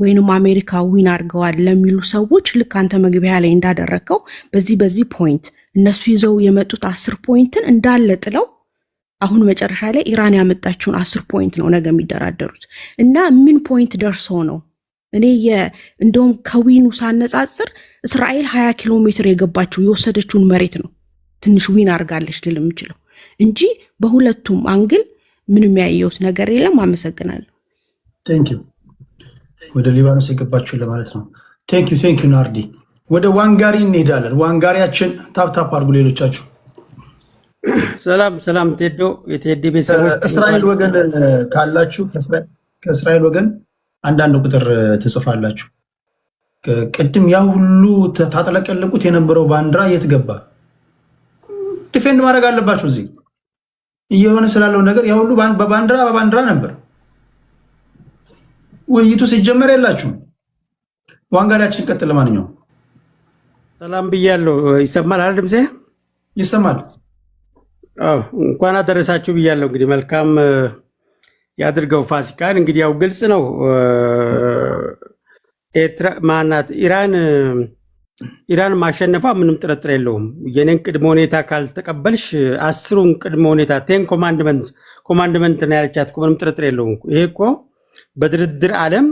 ወይንም አሜሪካ ዊን አድርገዋል ለሚሉ ሰዎች ልክ አንተ መግቢያ ላይ እንዳደረከው በዚህ ፖይንት እነሱ ይዘው የመጡት 10 ፖይንትን እንዳለ ጥለው አሁን መጨረሻ ላይ ኢራን ያመጣችውን 10 ፖይንት ነው ነገ የሚደራደሩት። እና ምን ፖይንት ደርሶ ነው? እኔ እንደውም ከዊኑ ሳነጻጽር እስራኤል 20 ኪሎ ሜትር የገባችው የወሰደችውን መሬት ነው ትንሽ ዊን አድርጋለች ልል የምችለው እንጂ በሁለቱም አንግል ምንም ያየሁት ነገር የለም። አመሰግናለሁ። ቴንኪው። ወደ ሊባኖስ የገባችሁ ለማለት ነው። ቴንኪው ናርዲ። ወደ ዋንጋሪ እንሄዳለን። ዋንጋሪያችን ታፕታፕ አድርጉ ሌሎቻችሁ። ሰላም ቴዶ የቴዲ ቤተሰቦች እስራኤል ወገን ካላችሁ ከእስራኤል ወገን አንዳንድ ቁጥር ትጽፋላችሁ። ቅድም ያ ሁሉ ታጥለቀለቁት የነበረው ባንዲራ የት ገባ? ዲፌንድ ማድረግ አለባችሁ። እዚህ እየሆነ ስላለው ነገር ያ ሁሉ በባንዲራ ነበር። ውይይቱ ሲጀመር የላችሁም። ዋንጋሪያችን ቀጥል። ለማንኛውም ሰላም ብያለሁ። ይሰማል አይደል? ድምጼ ይሰማል። እንኳን አደረሳችሁ ብያለሁ። እንግዲህ መልካም ያድርገው ፋሲካን። እንግዲህ ያው ግልጽ ነው ኤርትራ ማናት ኢራን ማሸነፏ ምንም ጥርጥር የለውም። የኔን ቅድመ ሁኔታ ካልተቀበልሽ 10ሩን ቅድመ ሁኔታ 10 ኮማንድመንት ነው ያለቻት እኮ ምንም ጥርጥር የለውም። ይሄ እኮ በድርድር ዓለም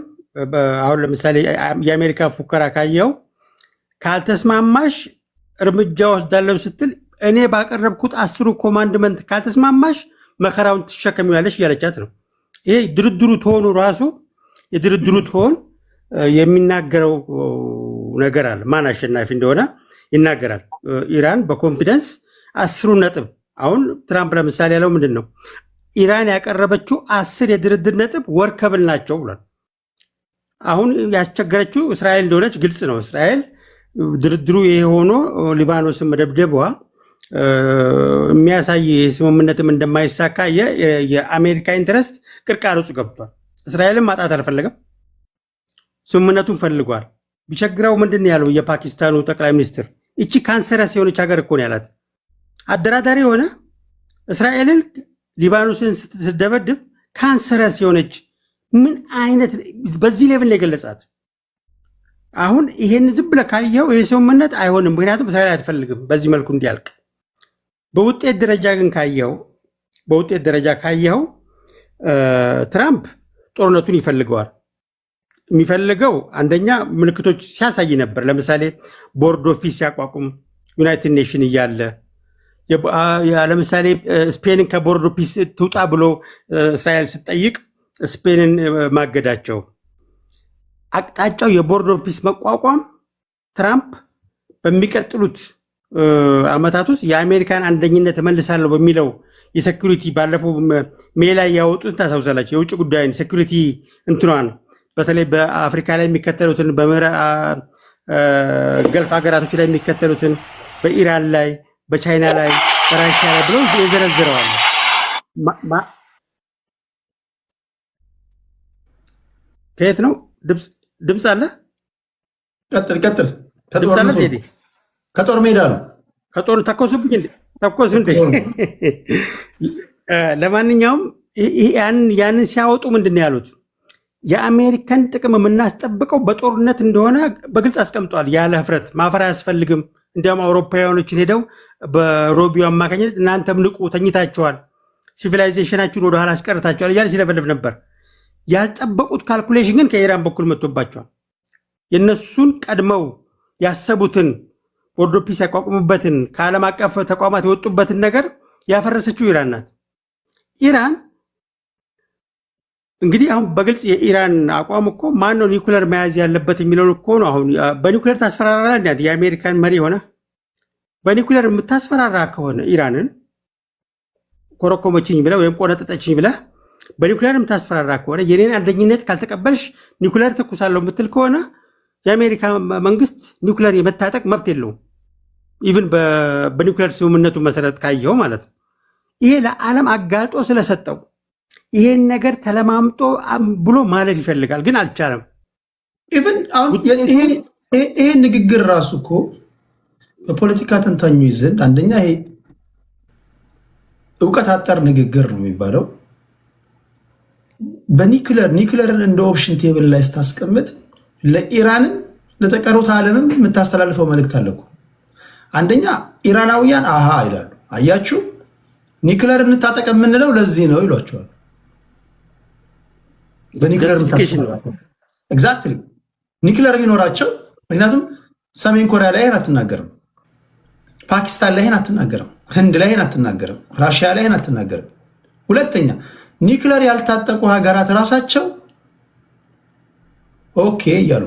አሁን ለምሳሌ የአሜሪካ ፉከራ ካየው ካልተስማማሽ እርምጃ ወስዳለሁ ስትል እኔ ባቀረብኩት 10ሩ ኮማንድመንት ካልተስማማሽ መከራውን ትሸከሚያለሽ እያለቻት ነው። ይሄ ድርድሩ ትሆኑ ራሱ የድርድሩ ትሆን የሚናገረው ነገር አለ። ማን አሸናፊ እንደሆነ ይናገራል። ኢራን በኮንፊደንስ 10ሩ ነጥብ አሁን ትራምፕ ለምሳሌ ያለው ምንድን ነው? ኢራን ያቀረበችው 10 የድርድር ነጥብ ወርከብል ናቸው ብሏል። አሁን ያስቸገረችው እስራኤል እንደሆነች ግልጽ ነው። እስራኤል ድርድሩ ይሄ ሆኖ ሊባኖስን መደብደቧ የሚያሳይ ስምምነትም እንደማይሳካ የአሜሪካ ኢንተረስት ቅርቃር ውስጥ ገብቷል። እስራኤልን ማጣት አልፈለገም፣ ስምምነቱን ፈልጓል። ቢቸግረው ምንድን ያለው የፓኪስታኑ ጠቅላይ ሚኒስትር እቺ ካንሰረስ የሆነች ሀገር እኮ ነው ያላት። አደራዳሪ የሆነ እስራኤልን ሊባኖስን ስትደበድብ ካንሰረስ የሆነች ምን አይነት በዚህ ሌቭል የገለጻት። አሁን ይሄን ዝም ብለህ ካየኸው ይሄ ስምምነት አይሆንም፣ ምክንያቱም እስራኤል አትፈልግም በዚህ መልኩ እንዲያልቅ። በውጤት ደረጃ ግን ካየኸው ትራምፕ ጦርነቱን ይፈልገዋል። የሚፈልገው አንደኛ ምልክቶች ሲያሳይ ነበር። ለምሳሌ ቦርድ ኦፍ ፒስ ሲያቋቁም ዩናይትድ ኔሽን እያለ ለምሳሌ ስፔንን ከቦርድ ኦፍ ፒስ ትውጣ ብሎ እስራኤል ስትጠይቅ ስፔንን ማገዳቸው አቅጣጫው የቦርድ ኦፍ ፒስ መቋቋም ትራምፕ በሚቀጥሉት ዓመታት ውስጥ የአሜሪካን አንደኝነት መልሳለሁ በሚለው የሴኩሪቲ ባለፈው ሜይ ላይ ያወጡት ታሳውሳላችሁ። የውጭ ጉዳይን ሴኩሪቲ እንትኗን በተለይ በአፍሪካ ላይ የሚከተሉትን ገልፍ ሀገራቶች ላይ የሚከተሉትን በኢራን ላይ፣ በቻይና ላይ፣ በራሽያ ላይ ብለው የዘረዝረዋል። ከየት ነው ድምፅ አለ? ቀጥል። ከጦር ሜዳ ነው። ከጦር ተኮሱብኝ እንዴ? ተኮሱ እንዴ? ለማንኛውም ያንን ሲያወጡ ምንድን ነው ያሉት? የአሜሪካን ጥቅም የምናስጠብቀው በጦርነት እንደሆነ በግልጽ አስቀምጧል። ያለ ህፍረት ማፈር አያስፈልግም። እንዲያውም አውሮፓውያኖችን ሄደው በሮቢዮ አማካኝነት እናንተም ንቁ፣ ተኝታችኋል፣ ሲቪላይዜሽናችሁን ወደኋላ አስቀርታችኋል እያለ ሲለፈልፍ ነበር። ያልጠበቁት ካልኩሌሽን ግን ከኢራን በኩል መጥቶባቸዋል። የነሱን ቀድመው ያሰቡትን ቦርድ ኦፍ ፒስ ያቋቁሙበትን ከዓለም አቀፍ ተቋማት የወጡበትን ነገር ያፈረሰችው ኢራን ናት። ኢራን እንግዲህ አሁን በግልጽ የኢራን አቋም እኮ ማን ነው ኒውክለር መያዝ ያለበት የሚለውን እኮ ነው። አሁን በኒውክለር ታስፈራራ የአሜሪካን መሪ ሆነ በኒውክለር የምታስፈራራ ከሆነ ኢራንን ኮረኮመችኝ ብለህ ወይም ቆነጠጠችኝ ብለህ በኒውክለር የምታስፈራራ ከሆነ የኔን አንደኝነት ካልተቀበልሽ ኒውክለር ተኩሳለሁ የምትል ከሆነ የአሜሪካ መንግስት ኒውክለር የመታጠቅ መብት የለውም። ኢቭን በኒውክለር ስምምነቱ መሰረት ካየው ማለት ነው። ይሄ ለዓለም አጋልጦ ስለሰጠው ይሄን ነገር ተለማምጦ ብሎ ማለፍ ይፈልጋል፣ ግን አልቻለም። ኢቭን አሁን ይሄ ንግግር ራሱ እኮ በፖለቲካ ተንታኞች ዘንድ አንደኛ ይሄ እውቀት አጠር ንግግር ነው የሚባለው። ኒውክለርን እንደ ኦፕሽን ቴብል ላይ ስታስቀምጥ ለኢራንም ለተቀሩት ዓለምም የምታስተላልፈው መልእክት አለ እኮ። አንደኛ ኢራናውያን አሃ ይላሉ፣ አያችሁ ኒውክለር እንታጠቅ የምንለው ለዚህ ነው ይሏቸዋል። ኤግዛክትሊ ኒውክለር ቢኖራቸው፣ ምክንያቱም ሰሜን ኮሪያ ላይ ይህን አትናገርም፣ ፓኪስታን ላይ ይህን አትናገርም፣ ህንድ ላይ ይህን አትናገርም፣ ራሽያ ላይ ይህን አትናገርም። ሁለተኛ ኒውክለር ያልታጠቁ ሀገራት ራሳቸው ኦኬ እያሉ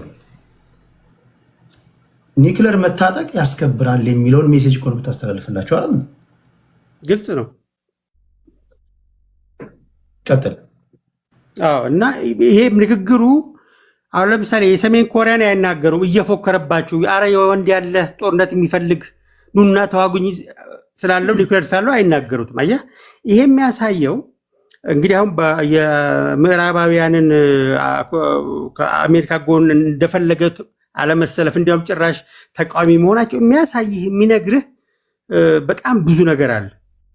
ኒውክለር መታጠቅ ያስከብራል የሚለውን ሜሴጅ እኮ ነው የምታስተላልፍላቸው አይደል? ግልጽ ነው። ቀጥል። እና ይሄ ንግግሩ አሁን ለምሳሌ የሰሜን ኮሪያን አይናገሩም። እየፎከረባችሁ አረ የወንድ ያለ ጦርነት የሚፈልግ ኑና ተዋጉኝ ስላለው ኒውክለር ስላለው አይናገሩትም። አየህ፣ ይሄ የሚያሳየው እንግዲህ አሁን የምዕራባውያንን ከአሜሪካ ጎን እንደፈለገ አለመሰለፍ እንዲያውም ጭራሽ ተቃዋሚ መሆናቸው የሚያሳይህ የሚነግርህ በጣም ብዙ ነገር አለ።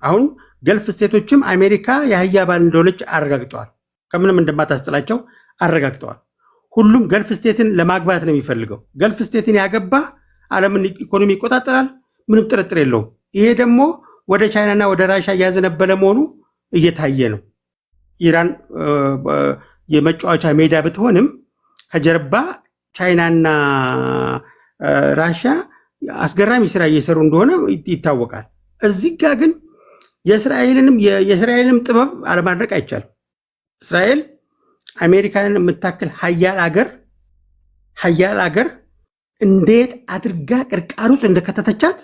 አሁን ገልፍ ስቴቶችም አሜሪካ የአህያ ባል እንደሆነች አረጋግጠዋል። ከምንም እንደማታስጥላቸው አረጋግጠዋል። ሁሉም ገልፍ ስቴትን ለማግባት ነው የሚፈልገው። ገልፍ ስቴትን ያገባ ዓለምን ኢኮኖሚ ይቆጣጠራል፣ ምንም ጥርጥር የለውም። ይሄ ደግሞ ወደ ቻይናና ወደ ራሻ እያዘነበለ መሆኑ እየታየ ነው። ኢራን የመጫወቻ ሜዳ ብትሆንም ከጀርባ ቻይናና ራሻ አስገራሚ ስራ እየሰሩ እንደሆነ ይታወቃል። እዚህ ጋ ግን የእስራኤልንም ጥበብ አለማድረግ አይቻልም። እስራኤል አሜሪካንን የምታክል ሀያል አገር እንዴት አድርጋ ቅርቃር ውስጥ እንደከተተቻት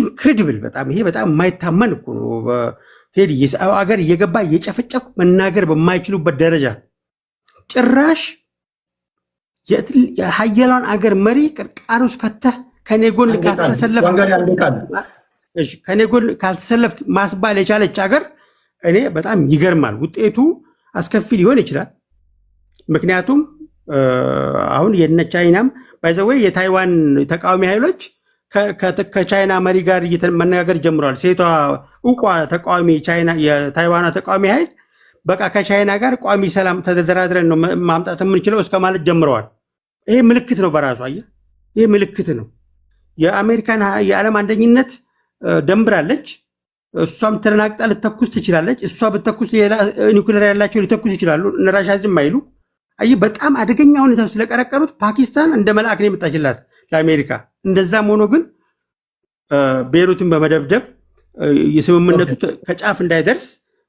ኢንክሬዲብል። በጣም ይሄ በጣም የማይታመን እኮ ነው። ቴዲ የሰው ሀገር እየገባ እየጨፈጨኩ መናገር በማይችሉበት ደረጃ ጭራሽ የሀያሏን አገር መሪ ቅርቃር ውስጥ ከተህ ከኔ ጎን ካልተሰለፍ ማስባል የቻለች ሀገር እኔ በጣም ይገርማል። ውጤቱ አስከፊ ሊሆን ይችላል። ምክንያቱም አሁን የነ ቻይናም ባይዘወይ የታይዋን ተቃዋሚ ኃይሎች ከቻይና መሪ ጋር መነጋገር ጀምረዋል። ሴቷ እውቋ ተቃዋሚ የታይዋኗ ተቃዋሚ ኃይል በቃ ከቻይና ጋር ቋሚ ሰላም ተደራድረን ነው ማምጣት የምንችለው እስከ ማለት ጀምረዋል። ይሄ ምልክት ነው በራሱ አየህ፣ ይሄ ምልክት ነው። የአሜሪካን የዓለም አንደኝነት ደንብራለች። እሷም ተናግጣ ልተኩስ ትችላለች። እሷ ብተኩስ ኒውክሌር ያላቸው ሊተኩስ ይችላሉ። እነራሻ ዝም አይሉ። አየህ፣ በጣም አደገኛ ሁኔታ ስለቀረቀሩት ፓኪስታን እንደ መልአክ ነው የመጣችላት ለአሜሪካ። እንደዛም ሆኖ ግን ቤይሩትን በመደብደብ የስምምነቱ ከጫፍ እንዳይደርስ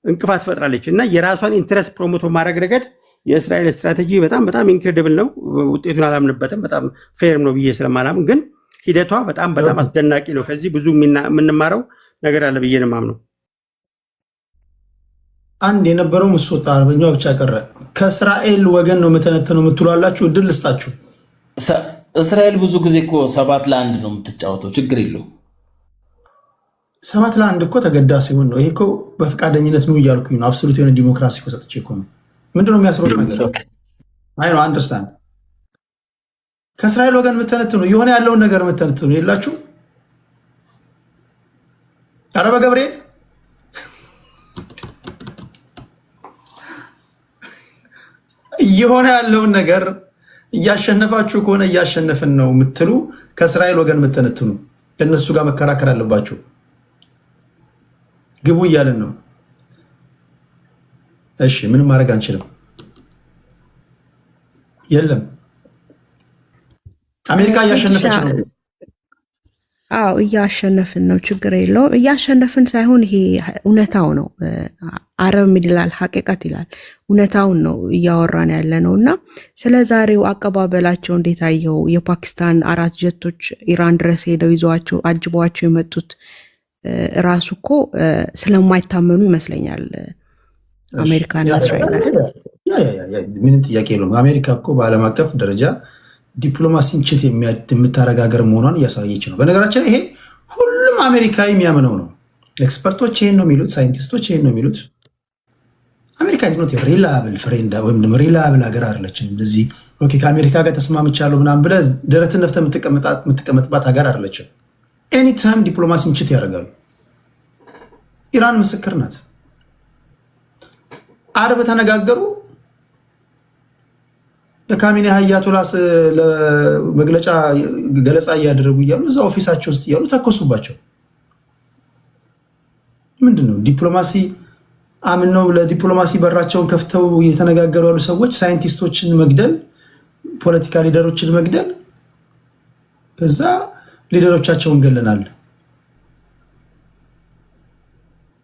እንቅፋት ፈጥራለች እና የራሷን ኢንትረስት ፕሮሞት በማድረግ ረገድ የእስራኤል ስትራቴጂ በጣም ኢንክሬዲብል ነው። ውጤቱን አላምንበትም። በጣም ፌርም ነው ብዬ ስለማላምን ግን ሂደቷ በጣም በጣም አስደናቂ ነው። ከዚህ ብዙ የምንማረው ነገር አለ ብዬ ነው የማምነው። አንድ የነበረው ምስወጣ አርበኛው ብቻ ቀረ። ከእስራኤል ወገን ነው የምተነተነው የምትሏላችሁ፣ እድል ልስጣችሁ። እስራኤል ብዙ ጊዜ እኮ 7-1 ነው የምትጫወተው፣ ችግር የለውም። 7-1 እኮ ተገዳ ሲሆን ነው። ይሄ እኮ በፈቃደኝነት ነው እያልኩኝ ነው። አብሶሉት የሆነ ዲሞክራሲ እኮ ሰጥቼ እኮ ነው። ምንድነው የሚያስሮጥ ነገር? አይ ነው አንደርስታንድ። ከእስራኤል ወገን የምተነትኑ የሆነ ያለውን ነገር የምተነትኑ የላችሁ። ኧረ በገብርኤል እየሆነ ያለውን ነገር እያሸነፋችሁ ከሆነ እያሸነፍን ነው የምትሉ ከእስራኤል ወገን የምተነትኑ ከእነሱ ጋር መከራከር አለባችሁ። ግቡ እያልን ነው። እሺ ምንም ማድረግ አንችልም። የለም አሜሪካ እያሸነፈች ነው። አዎ እያሸነፍን ነው፣ ችግር የለውም። እያሸነፍን ሳይሆን ይሄ እውነታው ነው። አረብ ምን ይላል? ሐቂቀት ይላል። እውነታውን ነው እያወራን ያለ ነው። እና ስለ ዛሬው አቀባበላቸው እንዴት አየው? የፓኪስታን 4 ጀቶች ኢራን ድረስ ሄደው ይዘዋቸው አጅበዋቸው የመጡት ራሱ እኮ ስለማይታመኑ ይመስለኛል አሜሪካና እስራኤል አይደል? ምንም ጥያቄ የለውም። አሜሪካ እኮ በዓለም አቀፍ ደረጃ ዲፕሎማሲን ችት የምታረግ ሀገር መሆኗን እያሳየች ነው። በነገራችን ይሄ ሁሉም አሜሪካዊ የሚያምነው ነው። ኤክስፐርቶች ይሄን ነው የሚሉት፣ ሳይንቲስቶች ይሄን ነው የሚሉት። አሜሪካ ዝኖት ሪላብል ፍሬንድ ወይም ደግሞ ሪላብል ሀገር አይደለችም። እንደዚህ ከአሜሪካ ጋር ተስማምቻለሁ ምናምን ብለህ ደረትን ነፍተህ የምትቀመጥባት ሀገር አይደለችም። ኤኒታይም ዲፕሎማሲን ችት ያደርጋሉ። ኢራን ምስክር ናት። አርብ ተነጋገሩ። ለካሚኔ አያቶላስ ለመግለጫ ገለጻ እያደረጉ እያሉ እዛ ኦፊሳቸው ውስጥ እያሉ ተኮሱባቸው። ምንድነው ዲፕሎማሲ? አምነው ለዲፕሎማሲ በራቸውን ከፍተው እየተነጋገሩ ያሉ ሰዎች ሳይንቲስቶችን መግደል፣ ፖለቲካ ሊደሮችን መግደል፣ ከዛ ሊደሮቻቸውን ገለናል።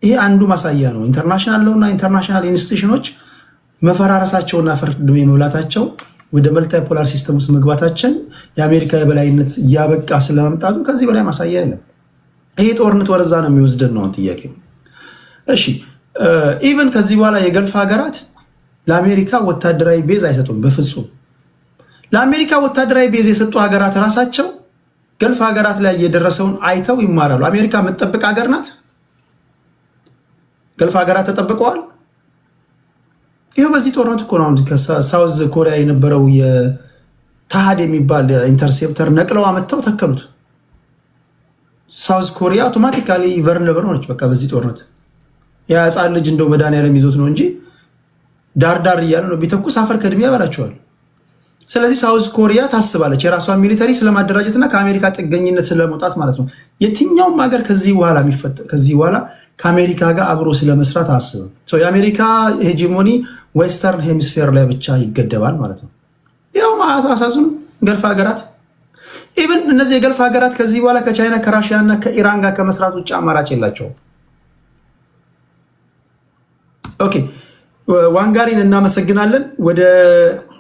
ይሄ አንዱ ማሳያ ነው። ኢንተርናሽናል ለውና ኢንተርናሽናል ኢንስቲትዩሽኖች መፈራረሳቸውና ፍርድ መብላታቸው ወደ መልታይ ፖላር ሲስተም ውስጥ መግባታችን የአሜሪካ የበላይነት እያበቃ ስለመምጣቱ ከዚህ በላይ ማሳያ የለም። ይሄ ጦርነት ወደዛ ነው የሚወስደን ነው ጥያቄ። እሺ ኢቨን ከዚህ በኋላ የገልፍ ሀገራት ለአሜሪካ ወታደራዊ ቤዝ አይሰጡም በፍጹም። ለአሜሪካ ወታደራዊ ቤዝ የሰጡ ሀገራት ራሳቸው ገልፍ ሀገራት ላይ የደረሰውን አይተው ይማራሉ። አሜሪካ የምትጠብቅ ሀገር ናት። ገልፍ ሀገራት ተጠብቀዋል። ይሄው በዚህ ጦርነት እኮ ነው ከሳውዝ ኮሪያ የነበረው የታሃድ የሚባል ኢንተርሴፕተር ነቅለው አመጣው ተከሉት። ሳውዝ ኮሪያ አውቶማቲካሊ ቨርነበር ሆነች። በቃ በዚህ ጦርነት የህፃን ልጅ እንደው መድኃኒዓለም ይዞት ነው እንጂ ዳርዳር እያለ ነው ቢተኩስ አፈር ከድሜ ያበላቸዋል። ስለዚህ ሳውዝ ኮሪያ ታስባለች የራሷን ሚሊተሪ ስለማደራጀትና ከአሜሪካ ጥገኝነት ስለመውጣት ማለት ነው። የትኛውም ሀገር ከዚህ በኋላ ከአሜሪካ ጋር አብሮ ስለመስራት አስብም። የአሜሪካ ሄጂሞኒ ዌስተርን ሄሚስፌር ላይ ብቻ ይገደባል ማለት ነው። ያው አሳዝኑ ገልፍ ሀገራት ኢቨን እነዚህ የገልፍ ሀገራት ከዚህ በኋላ ከቻይና ከራሽያ እና ከኢራን ጋር ከመስራት ውጭ አማራጭ የላቸውም። ኦኬ ዋንጋሪን እናመሰግናለን። ወደ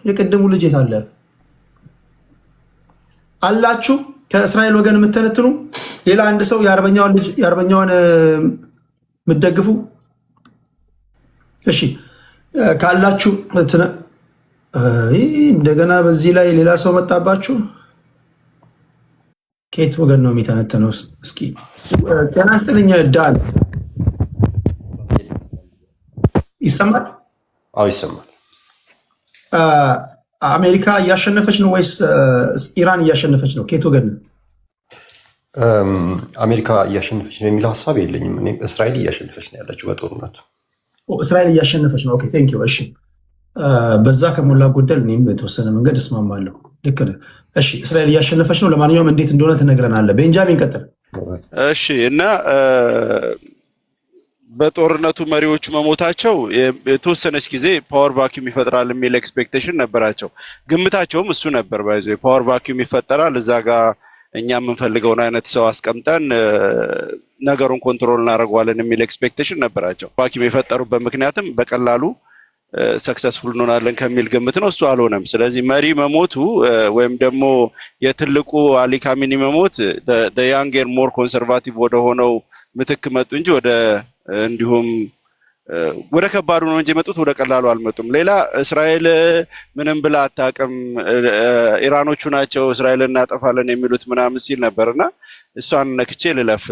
የቅድሙ ልጅ የት አለ አላችሁ? ከእስራኤል ወገን የምተነትኑ ሌላ አንድ ሰው የአርበኛውን የምትደግፉ እሺ ካላችሁ እንደገና በዚህ ላይ ሌላ ሰው መጣባችሁ። ከየት ወገን ነው የሚተነተነው? እስኪ ጤና ይስጥልኝ ዳን ይሰማል? አዎ ይሰማል። አሜሪካ እያሸነፈች ነው ወይስ ኢራን እያሸነፈች ነው? ከየት ወገን ነው? አሜሪካ እያሸነፈች ነው የሚለው ሀሳብ የለኝም። እኔ እስራኤል እያሸነፈች ነው ያለችው በጦርነቱ። እስራኤል እያሸነፈች ነው። ኦኬ ቴንክ ዩ። እሺ በዛ ከሞላ ጎደል እኔም በተወሰነ መንገድ እስማማለሁ። ልክ ነህ። እሺ እስራኤል እያሸነፈች ነው። ለማንኛውም እንዴት እንደሆነ ትነግረናለህ። ቤንጃሚን ቀጥል። እሺ እና በጦርነቱ መሪዎቹ መሞታቸው የተወሰነች ጊዜ ፓወር ቫኪዩም ይፈጥራል የሚል ኤክስፔክቴሽን ነበራቸው። ግምታቸውም እሱ ነበር። ባይዘው ፓወር ቫኪዩም ይፈጠራል፣ እዛ ጋር እኛ የምንፈልገውን አይነት ሰው አስቀምጠን ነገሩን ኮንትሮል እናደርገዋለን የሚል ኤክስፔክቴሽን ነበራቸው። ቫኪዩም የፈጠሩበት ምክንያትም በቀላሉ ሰክሰስፉል እንሆናለን ከሚል ግምት ነው። እሱ አልሆነም። ስለዚህ መሪ መሞቱ ወይም ደግሞ የትልቁ አሊ ካሚኒ መሞት ያንገር ሞር ኮንሰርቫቲቭ ወደ ሆነው ምትክ መጡ እንጂ ወደ እንዲሁም ወደ ከባዱ ነው እንጂ መጡት ወደ ቀላሉ አልመጡም። ሌላ እስራኤል ምንም ብላ አታውቅም፣ ኢራኖቹ ናቸው እስራኤልን እናጠፋለን የሚሉት ምናምን ሲል ነበርና እሷን ነክቼ ልለፍ።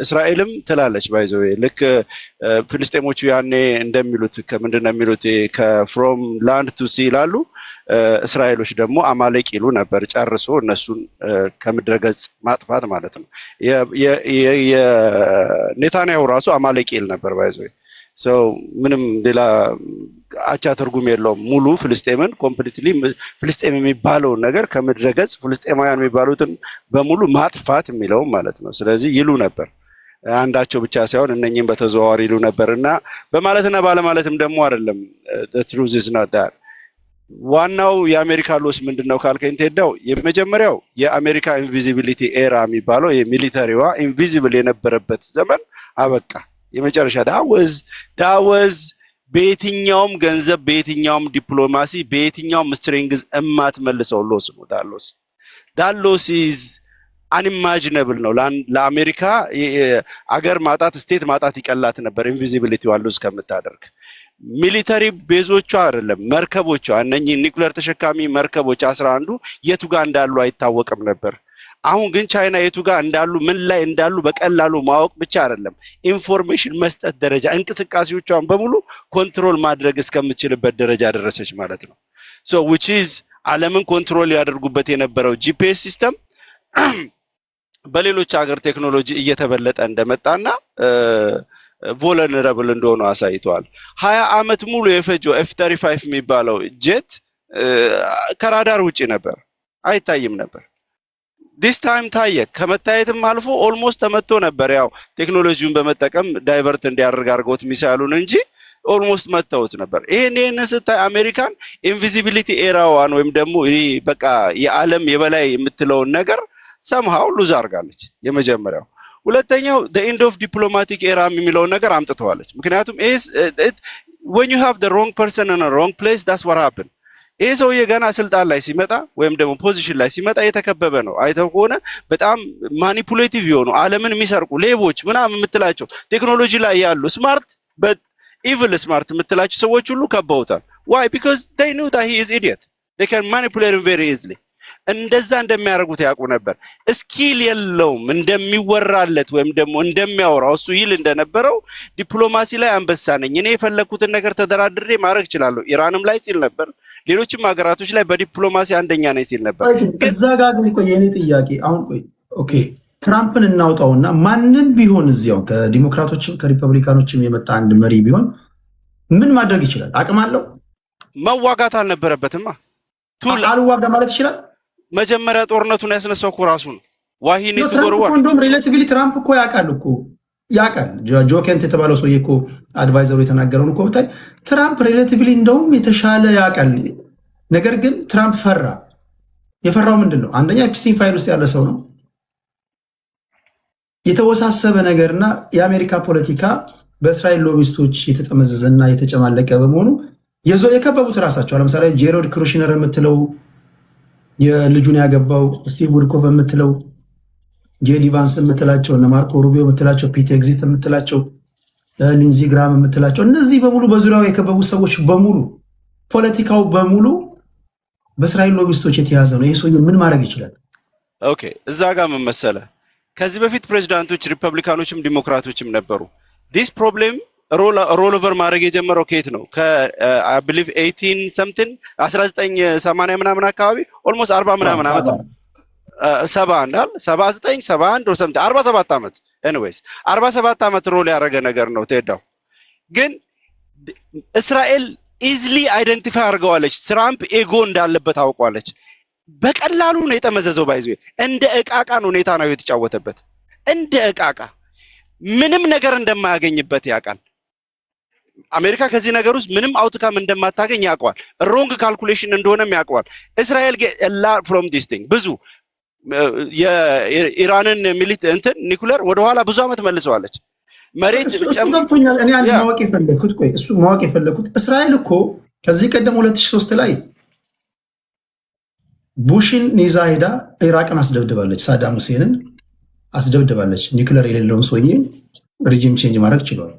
እስራኤልም ትላለች ባይዘው ልክ ፍልስጤሞቹ ያኔ እንደሚሉት ከምንድነው የሚሉት ከፍሮም ላንድ ቱ ሲ ይላሉ። እስራኤሎች ደግሞ አማሌቅ ይሉ ነበር። ጨርሶ እነሱን ከምድረገጽ ማጥፋት ማለት ነው። የኔታንያሁ ራሱ አማሌቅ ይል ነበር ባይዘው ሰው ምንም ሌላ አቻ ትርጉም የለውም። ሙሉ ፍልስጤምን ኮምፕሊትሊ ፍልስጤም የሚባለው ነገር ከምድረገጽ ፍልስጤማውያን የሚባሉትን በሙሉ ማጥፋት የሚለው ማለት ነው። ስለዚህ ይሉ ነበር። አንዳቸው ብቻ ሳይሆን እነኚህም በተዘዋዋሪ ይሉ ነበርና በማለትና ባለማለትም ደግሞ አይደለም። the truth is not that ዋናው የአሜሪካ ሎስ ምንድነው ካልከኝ ተዳው የመጀመሪያው የአሜሪካ ኢንቪዚቢሊቲ ኤራ የሚባለው የሚሊተሪዋ ኢንቪዚብል የነበረበት ዘመን አበቃ። የመጨረሻ ዳወዝ በየትኛውም ገንዘብ በየትኛውም ዲፕሎማሲ በየትኛውም ስትሪንግዝ እማትመልሰው ሎስ ነው። ዳሎስ ኢዝ አንኢማጂነብል ነው። ለአሜሪካ አገር ማጣት ስቴት ማጣት ይቀላት ነበር ኢንቪዚቢሊቲ ዋለው እስከምታደርግ። ሚሊተሪ ቤዞቿ አይደለም መርከቦቿ እነኚህ ኒኩሌር ተሸካሚ መርከቦች 11 የቱ ጋር እንዳሉ አይታወቅም ነበር። አሁን ግን ቻይና የቱ ጋር እንዳሉ ምን ላይ እንዳሉ በቀላሉ ማወቅ ብቻ አይደለም ኢንፎርሜሽን መስጠት ደረጃ እንቅስቃሴዎቿን በሙሉ ኮንትሮል ማድረግ እስከምትችልበት ደረጃ ደረሰች ማለት ነው። so which is ዓለምን ኮንትሮል ያደርጉበት የነበረው ጂፒኤስ ሲስተም በሌሎች ሀገር ቴክኖሎጂ እየተበለጠ እንደመጣና ቮልነረብል እንደሆነ አሳይቷል። 20 አመት ሙሉ የፈጀው F-35 የሚባለው ጄት ከራዳር ውጪ ነበር፣ አይታይም ነበር። this time ታየ። ከመታየትም አልፎ ኦልሞስት ተመቶ ነበር። ያው ቴክኖሎጂውን በመጠቀም ዳይቨርት እንዲያደርግ አድርገውት ሚሳይሉን እንጂ ኦልሞስት መተውት ነበር። ይሄን ስታይ አሜሪካን ኢንቪዚቢሊቲ ኤራዋን ወይም ደግሞ በቃ የዓለም የበላይ የምትለውን ነገር somehow ሉዝ አርጋለች። የመጀመሪያው ሁለተኛው the end of diplomatic era የሚለው ነገር አምጥተዋለች። ምክንያቱም when you have the wrong person in a wrong place that's what happened። ይሄ ሰውዬ ገና ስልጣን ላይ ሲመጣ ወይም ደግሞ ፖዚሽን ላይ ሲመጣ የተከበበ ነው። አይተው ከሆነ በጣም ማኒፑሌቲቭ የሆኑ ዓለምን የሚሰርቁ ሌቦች ምናምን የምትላቸው ቴክኖሎጂ ላይ ያሉ ስማርት but evil smart የምትላቸው ሰዎች ሁሉ ከበውታል። why because they knew that he is idiot, they can manipulate him very easily። እንደዛ እንደሚያደርጉት ያውቁ ነበር። ስኪል የለውም እንደሚወራለት ወይም ደግሞ እንደሚያወራው እሱ ይል እንደነበረው ዲፕሎማሲ ላይ አንበሳ ነኝ እኔ የፈለኩትን ነገር ተደራድሬ ማድረግ እችላለሁ ኢራንም ላይ ሲል ነበር፣ ሌሎችም ሀገራቶች ላይ በዲፕሎማሲ አንደኛ ነኝ ሲል ነበር። እዛ ጋር ግን ቆይ የኔ ጥያቄ አሁን ቆይ ኦኬ ትራምፕን እናውጣውና ማንንም ቢሆን እዚያው ከዲሞክራቶችም ከሪፐብሊካኖችም የመጣ አንድ መሪ ቢሆን ምን ማድረግ ይችላል? አቅም አለው? መዋጋት አልነበረበትማ። አልዋጋ ማለት ይችላል። መጀመሪያ ጦርነቱን ያስነሳው እኮ ራሱ ነው። ዋሂኒ ተወርወር እንደውም ሪሌቲቭሊ ትራምፕ እኮ ያውቃል ጆ ኬንት የተባለው ሰውዬ እኮ አድቫይዘሩ የተናገረውን እኮ ብታይ ትራምፕ ሪሌቲቭሊ እንደውም የተሻለ ያውቃል። ነገር ግን ትራምፕ ፈራ። የፈራው ምንድን ነው? አንደኛ ኤፕስቲን ፋይል ውስጥ ያለ ሰው ነው። የተወሳሰበ ነገርና የአሜሪካ ፖለቲካ በእስራኤል ሎቢስቶች የተጠመዘዘና የተጨማለቀ በመሆኑ የከበቡት ራሳቸው ለምሳሌ ጄሮድ ክሩሽነር የምትለው የልጁን ያገባው ስቲቭ ውድኮቭ የምትለው ጄዲ ቫንስ የምትላቸው እነ ማርኮ ሩቢዮ የምትላቸው ፒት ኤግዚት የምትላቸው ሊንዚ ግራም የምትላቸው እነዚህ በሙሉ በዙሪያው የከበቡ ሰዎች በሙሉ ፖለቲካው በሙሉ በእስራኤል ሎቢስቶች የተያዘ ነው። ይሄ ሰውዬ ምን ማድረግ ይችላል? ኦኬ እዛ ጋር ምን መሰለ ከዚህ በፊት ፕሬዝዳንቶች ሪፐብሊካኖችም ዲሞክራቶችም ነበሩ። ዲስ ፕሮብሌም ሮል ኦቨር ማድረግ የጀመረው ከየት ነው? I believe 18 something 1980 ምናምን አካባቢ ኦልሞስት 40 ምናምን አመት 71 79 71 or something 47 አመት anyways 47 አመት ሮል ያደረገ ነገር ነው። ተዳው ግን እስራኤል ኢዝሊ አይደንቲፋይ አድርገዋለች። ትራምፕ ኤጎ እንዳለበት አውቋለች። በቀላሉ ነው የተመዘዘው። ባይዘው እንደ እቃቃን ሁኔታ ነው የተጫወተበት። እንደ እቃቃ ምንም ነገር እንደማያገኝበት ያውቃል። አሜሪካ ከዚህ ነገር ውስጥ ምንም አውትካም እንደማታገኝ ያውቀዋል። ሮንግ ካልኩሌሽን እንደሆነም ያውቀዋል። እስራኤል get from this thing ብዙ የኢራንን ሚሊት ኒኩለር ወደ ኋላ ብዙ አመት መልሰዋለች። መሬት እሱ ገብቶኛል። እኔ አንድ ማወቅ የፈለኩት እስራኤል እኮ ከዚህ ቀደም 2003 ላይ ቡሽን ይዛ ሄዳ ኢራቅን አስደብድባለች፣ ሳዳም ሁሴንን አስደብድባለች። ኒውክለር የሌለውን ሰውዬ ሪጂም ቼንጅ ማድረግ ችሏል።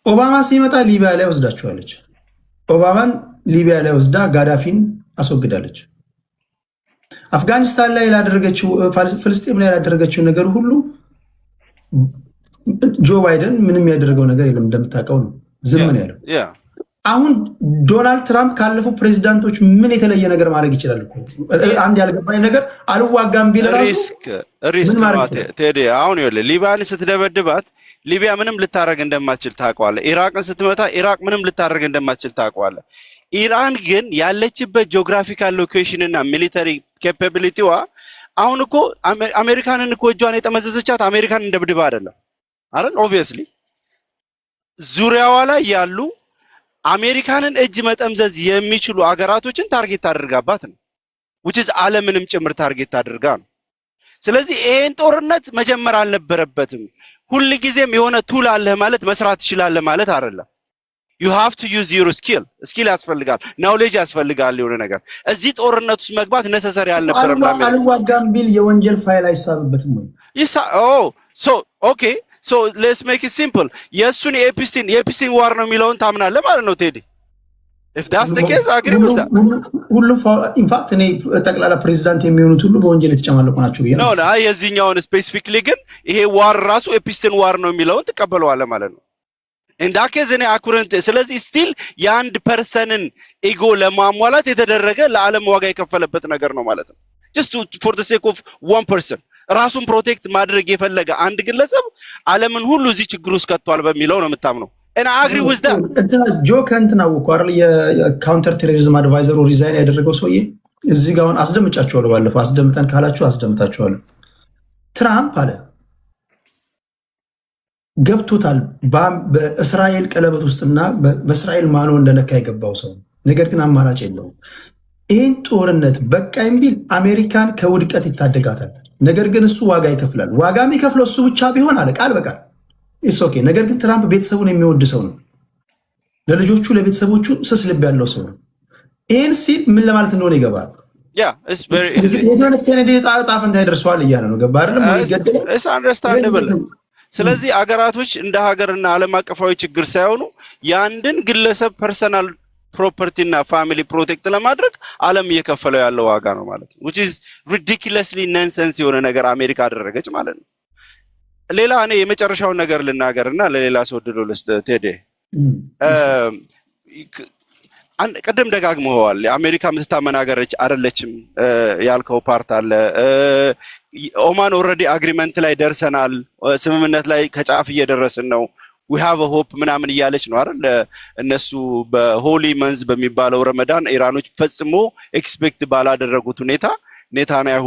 ኦባማ ሲመጣ ሊቢያ ላይ ወስዳቸዋለች። ኦባማን ሊቢያ ላይ ወስዳ ጋዳፊን አስወግዳለች። አፍጋኒስታን ላይ ላደረገችው ፍልስጤም ላይ ላደረገችው ነገር ሁሉ ጆ ባይደን ምንም ያደረገው ነገር የለም፣ እንደምታውቀው ነው፣ ዝም ነው ያለው። አሁን ዶናልድ ትራምፕ ካለፈው ፕሬዚዳንቶች ምን የተለየ ነገር ማድረግ ይችላል እኮ? አንድ ያልገባኝ ነገር አልዋጋም ቢል ሪስክ ቴዲ፣ አሁን ይኸውልህ ሊቢያን ስትደበድባት ሊቢያ ምንም ልታረግ እንደማትችል ታውቀዋለህ። ኢራቅን ስትመታ ኢራቅ ምንም ልታረግ እንደማትችል ታውቀዋለህ። ኢራን ግን ያለችበት ጂኦግራፊካል ሎኬሽን እና ሚሊተሪ ኬፓቢሊቲዋ አሁን እኮ አሜሪካንን እኮ እጇን የጠመዘዘቻት አሜሪካን እንደብድባ አይደለም አይደል? ኦብቪየስሊ ዙሪያዋ ላይ ያሉ አሜሪካንን እጅ መጠምዘዝ የሚችሉ አገራቶችን ታርጌት አድርጋባት ነው which is ዓለምንም ጭምር ታርጌት አድርጋ ነው። ስለዚህ ይሄን ጦርነት መጀመር አልነበረበትም። ሁሉ ጊዜም የሆነ ቱል አለህ ማለት መስራት ትችላለህ ማለት አይደለም። you have to use your skill ያስፈልጋል፣ knowledge ያስፈልጋል። የሆነ ነገር እዚህ ጦርነት ውስጥ መግባት necessary አልነበረም። አልዋጋም ቢል የወንጀል ፋይል አይሳብበትም ወይ? So let's make it simple. የሱን የኤፕስቲን ዋር ነው የሚለውን ታምናለህ ማለት ነው ቴዲ? if that's the case agree with that። ሁሉ ኢንፋክት እኔ ጠቅላላ ፕሬዚዳንት የሚሆኑት ሁሉ በወንጀል የተጨማለቁ ናቸው ብዬ ነው። ነው የዚህኛውን ስፔሲፊክሊ ግን ይሄ ዋር ራሱ ኤፕስቲን ዋር ነው የሚለውን ትቀበለዋለህ ማለት ነው። in that case እኔ አኩረንት ስለዚህ ስቲል የአንድ ፐርሰንን ኢጎ ለማሟላት የተደረገ ለዓለም ዋጋ የከፈለበት ነገር ነው ማለት ነው። just for the sake of one person ራሱን ፕሮቴክት ማድረግ የፈለገ አንድ ግለሰብ ዓለምን ሁሉ እዚህ ችግር ውስጥ ከቷል በሚለው ነው የምታምነው። and I agree with that። ጆ ከንትና ወቋርል የካውንተር ቴሮሪዝም አድቫይዘሩ ሪዛይን ያደረገው ሰውዬ እዚህ ጋር አሁን አስደምጫቸዋለሁ። ባለፈው አስደምጠን ካላችሁ አስደምጣቸዋለሁ። ትራምፕ አለ ገብቶታል በእስራኤል ቀለበት ውስጥና በእስራኤል ማኖ እንደነካ የገባው ሰው፣ ነገር ግን አማራጭ የለውም። ይህን ጦርነት በቃኝ ቢል አሜሪካን ከውድቀት ይታደጋታል። ነገር ግን እሱ ዋጋ ይከፍላል። ዋጋ የሚከፍለው እሱ ብቻ ቢሆን አለ ቃል በቃል ኢትስ ኦኬ። ነገር ግን ትራምፕ ቤተሰቡን የሚወድ ሰው ነው። ለልጆቹ ለቤተሰቦቹ ስስ ልብ ያለው ሰው ነው። ይህን ሲል ምን ለማለት እንደሆነ ይገባል። ኬኔዲ ዕጣ ፈንታ ይደርሰዋል እያለ ነው። ገባ አይደለም? ስለዚህ አገራቶች እንደ ሀገርና ዓለም አቀፋዊ ችግር ሳይሆኑ የአንድን ግለሰብ ፐርሰናል ፕሮፐርቲ እና ፋሚሊ ፕሮቴክት ለማድረግ ዓለም እየከፈለው ያለው ዋጋ ነው ማለት ነው። which is ridiculously nonsense የሆነ ነገር አሜሪካ አደረገች ማለት ነው። ሌላ እኔ የመጨረሻውን ነገር ልናገርና ለሌላ ሰው ድሎ ልስጥ ቴዲ። ቀደም ደጋግመዋል አሜሪካ የምትታመን ሀገር አይደለችም ያልከው ፓርት አለ። ኦማን ኦልሬዲ አግሪመንት ላይ ደርሰናል፣ ስምምነት ላይ ከጫፍ እየደረስን ነው፣ we have a hope ምናምን እያለች ነው አይደል? እነሱ በሆሊ መንዝ በሚባለው ረመዳን ኢራኖች ፈጽሞ ኤክስፔክት ባላደረጉት ሁኔታ ኔታንያሁ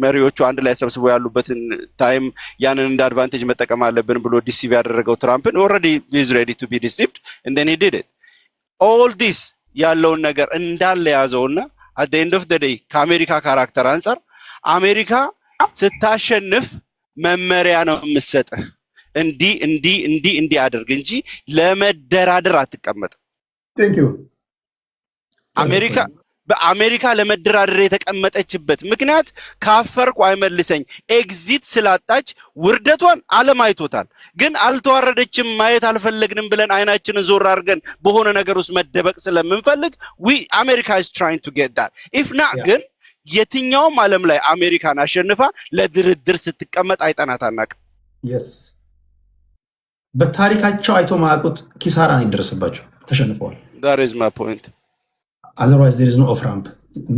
መሪዎቹ አንድ ላይ ተሰብስበው ያሉበትን ታይም ያንን እንደ አድቫንቴጅ መጠቀም አለብን ብሎ ዲሲቭ ያደረገው ትራምፕን already is ready to be deceived and then he did it. all this ያለውን ነገር እንዳለ ያዘውና at the end of the day ከአሜሪካ ካራክተር አንፃር አሜሪካ ስታሸንፍ መመሪያ ነው የምትሰጥህ፣ እንዲ አድርግ እንጂ ለመደራደር አትቀመጥ። በአሜሪካ ለመደራደር የተቀመጠችበት ምክንያት ካፈርኩ አይመልሰኝ ኤግዚት ስላጣች ውርደቷን ዓለም አይቶታል። ግን አልተዋረደችም፣ ማየት አልፈለግንም ብለን አይናችንን ዞር አድርገን በሆነ ነገር ውስጥ መደበቅ ስለምንፈልግ America is trying to get that. if not ግን የትኛውም ዓለም ላይ አሜሪካን አሸንፋ ለድርድር ስትቀመጥ አይጠናት አናውቅም። yes በታሪካቸው አይቶ ማያውቁት ኪሳራን ይደርስባቸው ተሸንፈዋል። that is my point. otherwise there is no off ramp።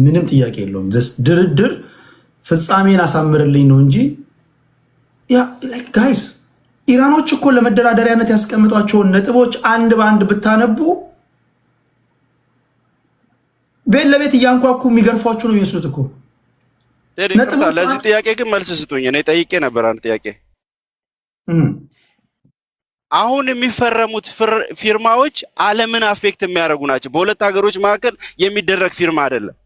ምንም ጥያቄ የለውም። ድርድር ፍጻሜን አሳምርልኝ ነው እንጂ like guys ኢራኖች እኮ ለመደራደሪያነት ያስቀምጧቸውን ነጥቦች አንድ በአንድ ብታነቡ ቤት ለቤት እያንኳኩ የሚገርፏችሁ ነው የሚመስሉት እኮ። ለዚህ ጥያቄ ግን መልስ ስጡኝ። እኔ ጠይቄ ነበር አንድ ጥያቄ። አሁን የሚፈረሙት ፊርማዎች ዓለምን አፌክት የሚያደርጉ ናቸው። በሁለት ሀገሮች መካከል የሚደረግ ፊርማ አይደለም።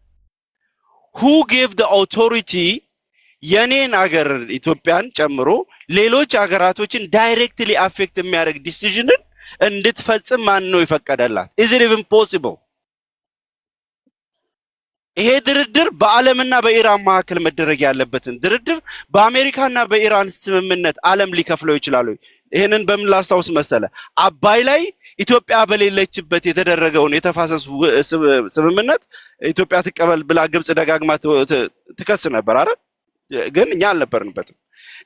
who gave the authority የኔን አገር ኢትዮጵያን ጨምሮ ሌሎች አገራቶችን ዳይሬክትሊ አፌክት የሚያደርግ ዲሲዥንን እንድትፈጽም ማን ነው ይፈቀደላት? is it even possible? ይሄ ድርድር በዓለምና በኢራን መካከል መደረግ ያለበትን ድርድር በአሜሪካና በኢራን ስምምነት ዓለም ሊከፍለው ይችላል። ይሄንን በምን ላስታውስ መሰለ? አባይ ላይ ኢትዮጵያ በሌለችበት የተደረገውን የተፋሰስ ስምምነት ኢትዮጵያ ትቀበል ብላ ግብጽ ደጋግማ ትከስ ነበር አይደል? ግን እኛ አልነበርንበትም።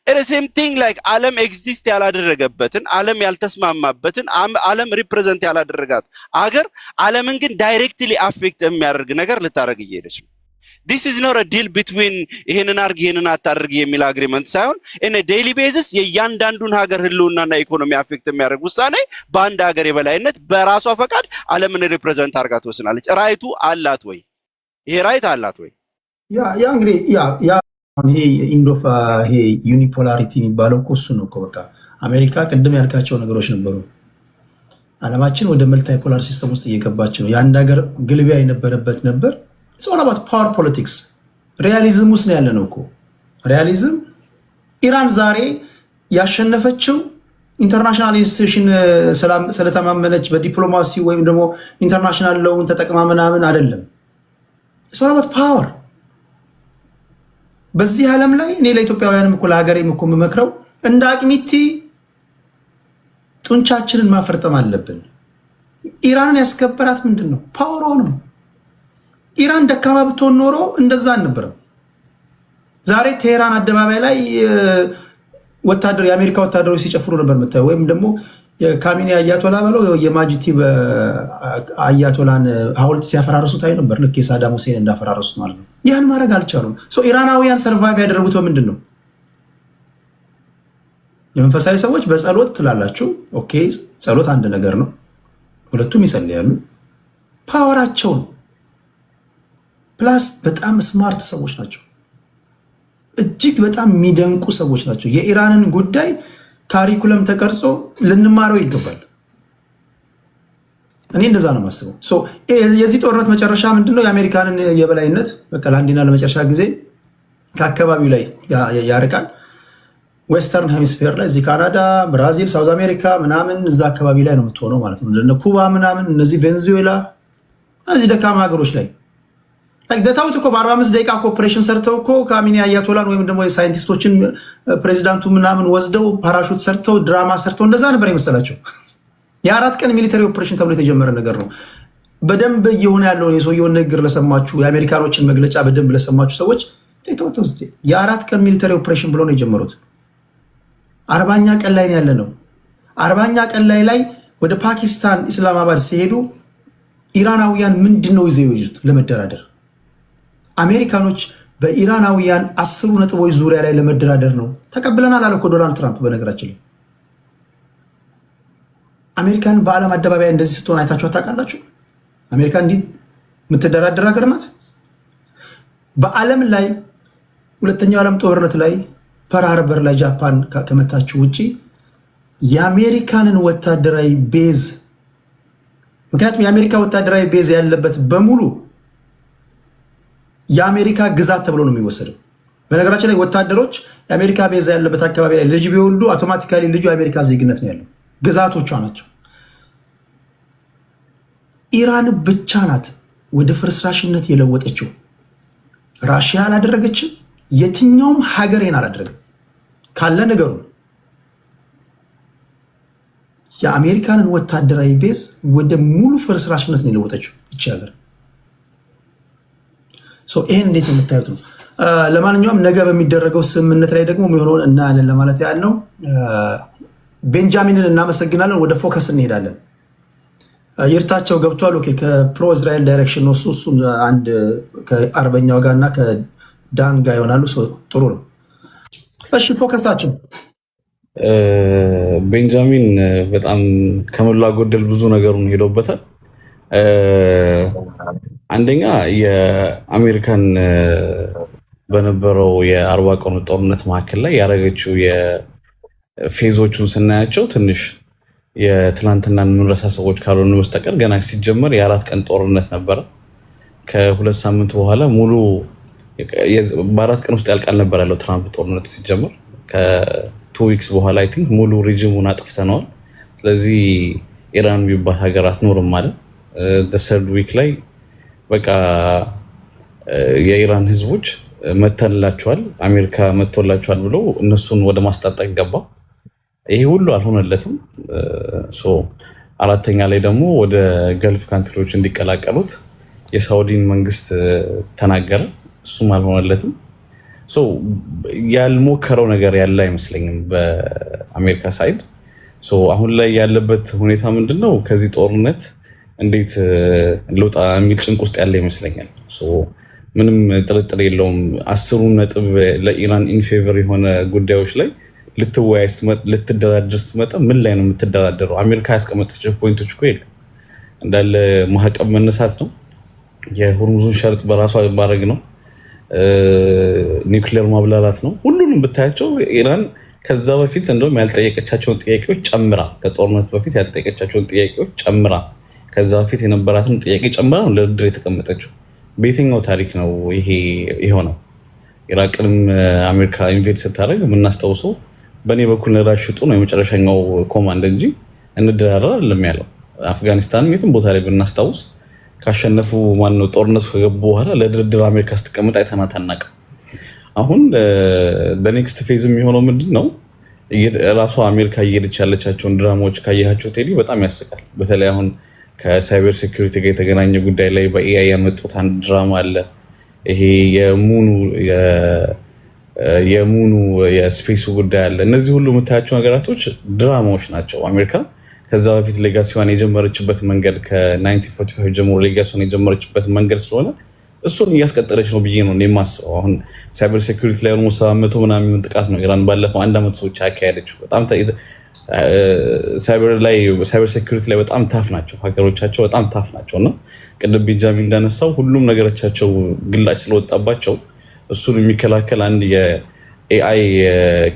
it is same thing like ዓለም ኤግዚስት ያላደረገበትን ዓለም ያልተስማማበትን ዓለም ሪፕሬዘንት ያላደረጋት አገር ዓለምን ግን ዳይሬክትሊ አፌክት የሚያደርግ ነገር ልታደርግ እየሄደች ነው። this is not a deal between ይሄንን አርግ ይሄንን አታርግ የሚል አግሪመንት ሳይሆን in a daily basis የእያንዳንዱን ሀገር ህልውናና ኢኮኖሚ አፌክት የሚያደርግ ውሳኔ በአንድ ሀገር የበላይነት በራሷ ፈቃድ ዓለምን ሪፕሬዘንት አድርጋ ትወስናለች። ራይቱ አላት ወይ? ይሄ ራይት አላት ወይ? ያ እንግዲህ ያ ይሄ ኢንዶፋ ይሄ ዩኒፖላሪቲ የሚባለው እኮ እሱ ነው እኮ። በቃ አሜሪካ ቅድም ያልካቸው ነገሮች ነበሩ። ዓለማችን ወደ መልታይፖላር ሲስተም ውስጥ እየገባች ነው። የአንድ ሀገር ግልቢያ የነበረበት ነበር። ሶላባት ፓወር ፖለቲክስ ሪያሊዝም ውስጥ ነው ያለ ነው እኮ። ሪያሊዝም ኢራን ዛሬ ያሸነፈችው ኢንተርናሽናል ኢንስቲትዩሽን ስለተማመነች በዲፕሎማሲ ወይም ደግሞ ኢንተርናሽናል ለውን ተጠቅማ ምናምን አይደለም። ሶላባት ፓወር በዚህ ዓለም ላይ እኔ ለኢትዮጵያውያንም እኮ ለሀገሬም እኮ የምመክረው እንደ አቅሚቲ ጡንቻችንን ማፈርጠም አለብን። ኢራንን ያስከበራት ምንድን ነው? ፓወር ነው። ኢራን ደካማ ብትሆን ኖሮ እንደዛ አልነበረም። ዛሬ ቴሄራን አደባባይ ላይ የአሜሪካ ወታደሮች ሲጨፍሩ ነበር የምታየው። ወይም ደግሞ የካሚኒ አያቶላ በለው የማጂቲ አያቶላን ሐውልት ሲያፈራርሱት አይ ነበር። ልክ የሳዳም ሁሴን እንዳፈራረሱት ማለት ነው። ያን ማድረግ አልቻሉም። ኢራናውያን ሰርቫይቭ ያደረጉት በምንድን ነው? የመንፈሳዊ ሰዎች በጸሎት ትላላችሁ። ኦኬ፣ ጸሎት አንድ ነገር ነው። ሁለቱም ይጸልያሉ። ፓወራቸው ነው። ፕላስ በጣም ስማርት ሰዎች ናቸው። እጅግ በጣም የሚደንቁ ሰዎች ናቸው። የኢራንን ጉዳይ ካሪኩለም ተቀርጾ ልንማረው ይገባል። እኔ እንደዛ ነው የማስበው። የዚህ ጦርነት መጨረሻ ምንድነው? የአሜሪካንን የበላይነት በቃ ለአንዴና ለመጨረሻ ጊዜ ከአካባቢው ላይ ያርቃል። ዌስተርን ሄሚስፌር ላይ እዚህ ካናዳ፣ ብራዚል፣ ሳውዝ አሜሪካ ምናምን እዛ አካባቢ ላይ ነው የምትሆነው ማለት ነው። እንደነ ኩባ ምናምን እነዚህ ቬንዙዌላ፣ እነዚህ ደካማ ሀገሮች ላይ ደታውት እኮ በ45 ደቂቃ ኦፕሬሽን ሰርተው እኮ ካሚኒ አያቶላን ወይም ደግሞ የሳይንቲስቶችን ፕሬዚዳንቱ ምናምን ወስደው ፓራሹት ሰርተው ድራማ ሰርተው እንደዛ ነበር የመሰላቸው። የ4 ቀን ሚሊተሪ ኦፕሬሽን ተብሎ የተጀመረ ነገር ነው። በደንብ እየሆነ ያለውን የሰውየውን ንግግር ለሰማችሁ፣ የአሜሪካኖችን መግለጫ በደንብ ለሰማችሁ ሰዎች የ4 ቀን ሚሊተሪ ኦፕሬሽን ብሎ ነው የጀመሩት። 40ኛ ቀን ላይ ያለ ነው። 40ኛ ቀን ላይ ወደ ፓኪስታን ኢስላማባድ ሲሄዱ ኢራናውያን ምንድን ነው ይዘው የወጡት ለመደራደር? አሜሪካኖች በኢራናውያን 10 ነጥቦች ዙሪያ ላይ ለመደራደር ነው ተቀብለናል አለ እኮ ዶናልድ ትራምፕ። በነገራችን ላይ አሜሪካን በዓለም አደባባይ እንደዚህ ስትሆን አይታችሁ ታውቃላችሁ? አሜሪካ እንዲህ የምትደራደር ሀገር ናት። በዓለም ላይ ሁለተኛው ዓለም ጦርነት ላይ ፐርል ሃርበር ላይ ጃፓን ከመታችሁ ውጪ የአሜሪካንን ወታደራዊ ቤዝ፣ ምክንያቱም የአሜሪካ ወታደራዊ ቤዝ ያለበት በሙሉ የአሜሪካ ግዛት ተብሎ ነው የሚወሰደው። በነገራችን ላይ ወታደሮች የአሜሪካ ቤዝ ያለበት አካባቢ ላይ ልጅ ቢወልዱ አውቶማቲካሊ ልጁ የአሜሪካ ዜግነት ነው ያለው። ግዛቶቿ ናቸው። ኢራን ብቻ ናት ወደ ፍርስራሽነት የለወጠችው። ራሽያ አላደረገችም። የትኛውም ሀገሬን አላደረገም ካለ ነገሩ። የአሜሪካንን ወታደራዊ ቤዝ ወደ ሙሉ ፍርስራሽነት ነው የለወጠችው ይቺ ሀገር። ይህን እንዴት የምታዩት ነው? ለማንኛውም ነገ በሚደረገው ስምምነት ላይ ደግሞ የሚሆነውን እናያለን ለማለት ያህል ነው። ቤንጃሚንን እናመሰግናለን። ወደ ፎከስ እንሄዳለን። ይርታቸው ገብቷል። ኦኬ፣ ከፕሮ እስራኤል ዳይሬክሽን ነው እሱ አንድ ከአርበኛው ጋር እና ከዳን ጋር ይሆናሉ። ጥሩ ነው። እሺ፣ ፎከሳችን ቤንጃሚን በጣም ከሞላ ጎደል ብዙ ነገሩን ሄዶበታል። አንደኛ የአሜሪካን በነበረው የ40 ቀኑ ጦርነት መካከል ላይ ያደረገችው የፌዞቹን ስናያቸው ትንሽ የትላንትናን የምንረሳ ሰዎች ካልሆነ በስተቀር ገና ሲጀመር የ4 ቀን ጦርነት ነበረ። ከ2 ሳምንት በኋላ ሙሉ በ4 ቀን ውስጥ ያልቃል ነበር ያለው ትራምፕ ጦርነቱ ሲጀምር። ከ2 ዊክስ በኋላ አይ ቲንክ ሙሉ ሪጅሙን አጥፍተነዋል። ስለዚህ ኢራን የሚባል ሀገር አትኖርም ማለት ሰርድ ዊክ ላይ በቃ የኢራን ህዝቦች መተንላቸዋል፣ አሜሪካ መተውላቸዋል ብሎ እነሱን ወደ ማስታጠቅ ገባ። ይሄ ሁሉ አልሆነለትም። አራተኛ ላይ ደግሞ ወደ ገልፍ ካንትሪዎች እንዲቀላቀሉት የሳውዲን መንግስት ተናገረ። እሱም አልሆነለትም። ያልሞከረው ነገር ያለ አይመስለኝም በአሜሪካ ሳይድ። አሁን ላይ ያለበት ሁኔታ ምንድነው? ከዚህ ጦርነት እንዴት ልውጣ የሚል ጭንቅ ውስጥ ያለ ይመስለኛል። ምንም ጥርጥር የለውም 10 ነጥብ ለኢራን ኢንፌቨር የሆነ ጉዳዮች ላይ ልትደራደር ስትመጣ ምን ላይ ነው የምትደራደረው? አሜሪካ ያስቀመጠችው ፖይንቶች እኮ የለም። እንዳለ ማዕቀብ መነሳት ነው፣ የሆርሙዙን ሸርጥ በራሷ ማድረግ ነው፣ ኒውክሌር ማብላላት ነው። ሁሉንም ብታያቸው ኢራን ከዛ በፊት እንደውም ያልጠየቀቻቸውን ጥያቄዎች ጨምራ ከጦርነት በፊት ያልጠየቀቻቸውን ጥያቄዎች ጨምራ ከዛ በፊት የነበራትን ጥያቄ ጨምራ ነው ለድርድር የተቀመጠችው። በየትኛው ታሪክ ነው ይሄ የሆነው? ኢራቅንም አሜሪካ ኢንቬድ ስታደርግ የምናስታውሰው በእኔ በኩል ነዳጅ ሽጡ ነው የመጨረሻኛው ኮማንድ እንጂ እንደራደር አይደለም ያለው። አፍጋኒስታንም የትም ቦታ ላይ ብናስታውስ ካሸነፉ ማነው ጦርነቱ ከገቡ በኋላ ለድርድር አሜሪካ ስትቀመጥ አይተናት አናውቅም። አሁን በኔክስት ፌዝ የሚሆነው ምንድን ነው? ራሷ አሜሪካ እየሄደች ያለቻቸውን ድራማዎች ካየሃቸው ቴዲ በጣም ያስቃል። በተለይ አሁን ከሳይበር ሴኩሪቲ ጋር የተገናኘ ጉዳይ ላይ በኤአይ ያመጡት አንድ ድራማ አለ። ይሄ የሙኑ የስፔሱ ጉዳይ አለ። እነዚህ ሁሉ የምታያቸው ነገራቶች ድራማዎች ናቸው። አሜሪካ ከዛ በፊት ሌጋሲዋን የጀመረችበት መንገድ ከ1945 ጀምሮ ሌጋሲዋን የጀመረችበት መንገድ ስለሆነ እሱን እያስቀጠለች ነው ብዬ ነው የማስበው። አሁን ሳይበር ሴኩሪቲ ላይ ኦልሞስት 700 ምናምን የሚሆን ጥቃት ነው ኢራን ባለፈው 1 ዓመት ሰዎች ያካሄደችው። በጣም ሳይበር ሴኩሪቲ ላይ በጣም ታፍ ናቸው ሀገሮቻቸው፣ በጣም ታፍ ናቸው። እና ቅድም ቤንጃሚን እንዳነሳው ሁሉም ነገሮቻቸው ግላጭ ስለወጣባቸው እሱን የሚከላከል አንድ የኤአይ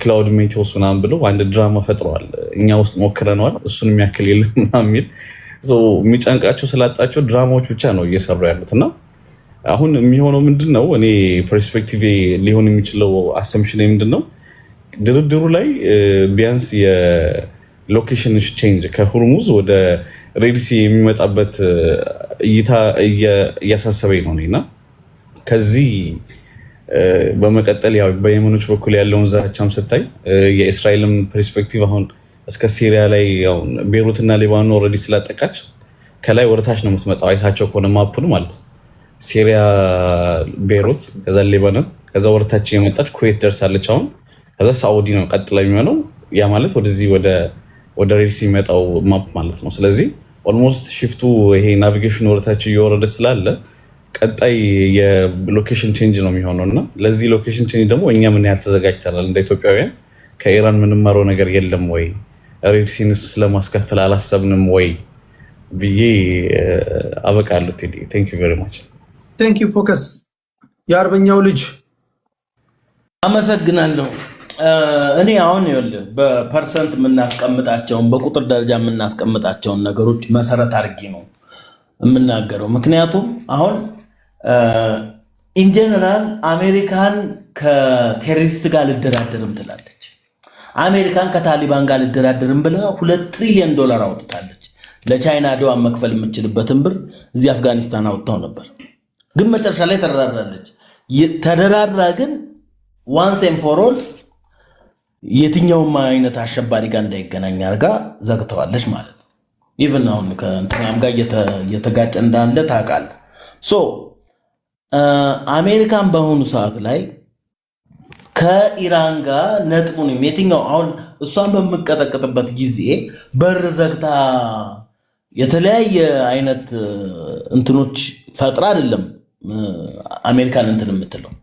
ክላውድ ሜቴዎስ ምናምን ብለው አንድ ድራማ ፈጥረዋል። እኛ ውስጥ ሞክረነዋል፣ እሱን የሚያክል የለም ምናምን የሚል የሚጨንቃቸው ስላጣቸው ድራማዎች ብቻ ነው እየሰሩ ያሉት። እና አሁን የሚሆነው ምንድን ነው? እኔ ፐርስፔክቲቭ ሊሆን የሚችለው አሰምሽን ምንድን ነው? ድርድሩ ላይ ቢያንስ የሎኬሽን ቼንጅ ከሁርሙዝ ወደ ሬድሲ የሚመጣበት እይታ እያሳሰበኝ ነው እና ከዚህ በመቀጠል ያው በየመኖች በኩል ያለውን ዛቻም ስታይ የእስራኤልም ፐርስፔክቲቭ አሁን እስከ ሲሪያ ላይ ያው ቤሩትና ሊባኖን ኦልሬዲ ስላጠቃች ከላይ ወደታች ነው የምትመጣው። አይታቸው ከሆነ ማፑን ማለት ነው ሲሪያ፣ ቤሩት፣ ከዛ ሊባኖን፣ ከዛ ወደታች የመጣች ኩዌት ደርሳለች። አሁን ከዛ ሳዑዲ ነው ቀጥላ የሚሆነው። ያ ማለት ወደዚህ ወደ ሬድሲ የሚመጣው ማፕ ማለት ነው። ስለዚህ ኦልሞስት ሽፍቱ ይሄ ናቪጌሽን ወደታች እየወረደ ስላለ ቀጣይ የሎኬሽን ቼንጅ ነው የሚሆነው እና ለዚህ ሎኬሽን ቼንጅ ደግሞ እኛ ምን ያህል ተዘጋጅተናል? እንደ ኢትዮጵያውያን ከኢራን የምንማረው ነገር የለም ወይ? ሬድሲንስ ለማስከፈል አላሰብንም ወይ ብዬ አበቃለሁ። ቴዲ ቴንክ ዩ ቬሪ ማች። ቴንክ ዩ ፎከስ። የአርበኛው ልጅ አመሰግናለሁ። እኔ አሁን ይኸውልህ በፐርሰንት የምናስቀምጣቸውን በቁጥር ደረጃ የምናስቀምጣቸውን ነገሮች መሰረት አድርጌ ነው የምናገረው። ምክንያቱም አሁን ኢንጀነራል አሜሪካን ከቴሮሪስት ጋር ልደራደርም ትላለች። አሜሪካን ከታሊባን ጋር ልደራደርም ብላ $2 ትሪሊየን አውጥታለች። ለቻይና አድዋን መክፈል የምችልበትን ብር እዚህ አፍጋኒስታን አውጥታው ነበር። ግን መጨረሻ ላይ ተደራድራለች። ተደራድራ ግን ዋንስ ኤንድ ፎር ኦል የትኛውም አይነት አሸባሪ ጋር እንዳይገናኝ አድርጋ ዘግተዋለች ማለት ነው። ኢቨን አሁን ከእንትናም ጋር እየተጋጨ እንዳለ ታውቃለህ። አሜሪካን በአሁኑ ሰዓት ላይ ከኢራን ጋር ነጥቡን የትኛው አሁን እሷን በምቀጠቅጥበት ጊዜ በር ዘግታ የተለያየ አይነት እንትኖች ፈጥራ አይደለም አሜሪካን እንትን የምትለው።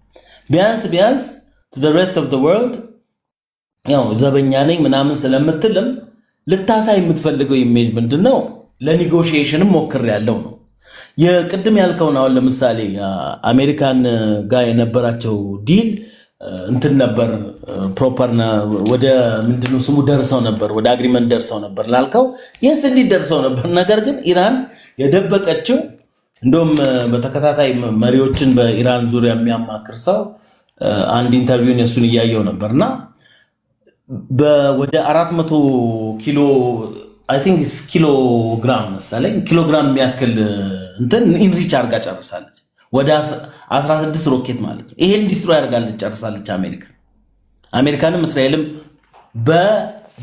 ቢያንስ to the rest of the world ያው ዘበኛ ነኝ ምናምን ስለምትልም ልታሳይ የምትፈልገው ኢሜጅ ምንድነው? ለኔጎሺዬሽንም ሞክር ያለው ነው። የቅድም ያልከውን አሁን ለምሳሌ አሜሪካን ጋር የነበራቸው ዲል እንትን ነበር ፕሮፐር ወደ ምንድነው ስሙ ደርሰው ነበር፣ ወደ አግሪመንት ደርሰው ነበር ላልከው የስ እንዲህ ደርሰው ነበር። ነገር ግን ኢራን የደበቀችው እንደውም በተከታታይ መሪዎችን በኢራን ዙሪያ የሚያማክር ሰው አንድ ኢንተርቪውን የሱን እያየው ነበርና ወደ 400 ኪሎ አይ ቲንክ ኪሎ ግራም መሰለኝ ኪሎ ግራም የሚያክል እንትን ኢንሪች አርጋ ጨርሳለች። ወደ 16 ሮኬት ማለት ነው። ይሄን ዲስትሮይ አርጋለች ጨርሳለች አሜሪካንም እስራኤልም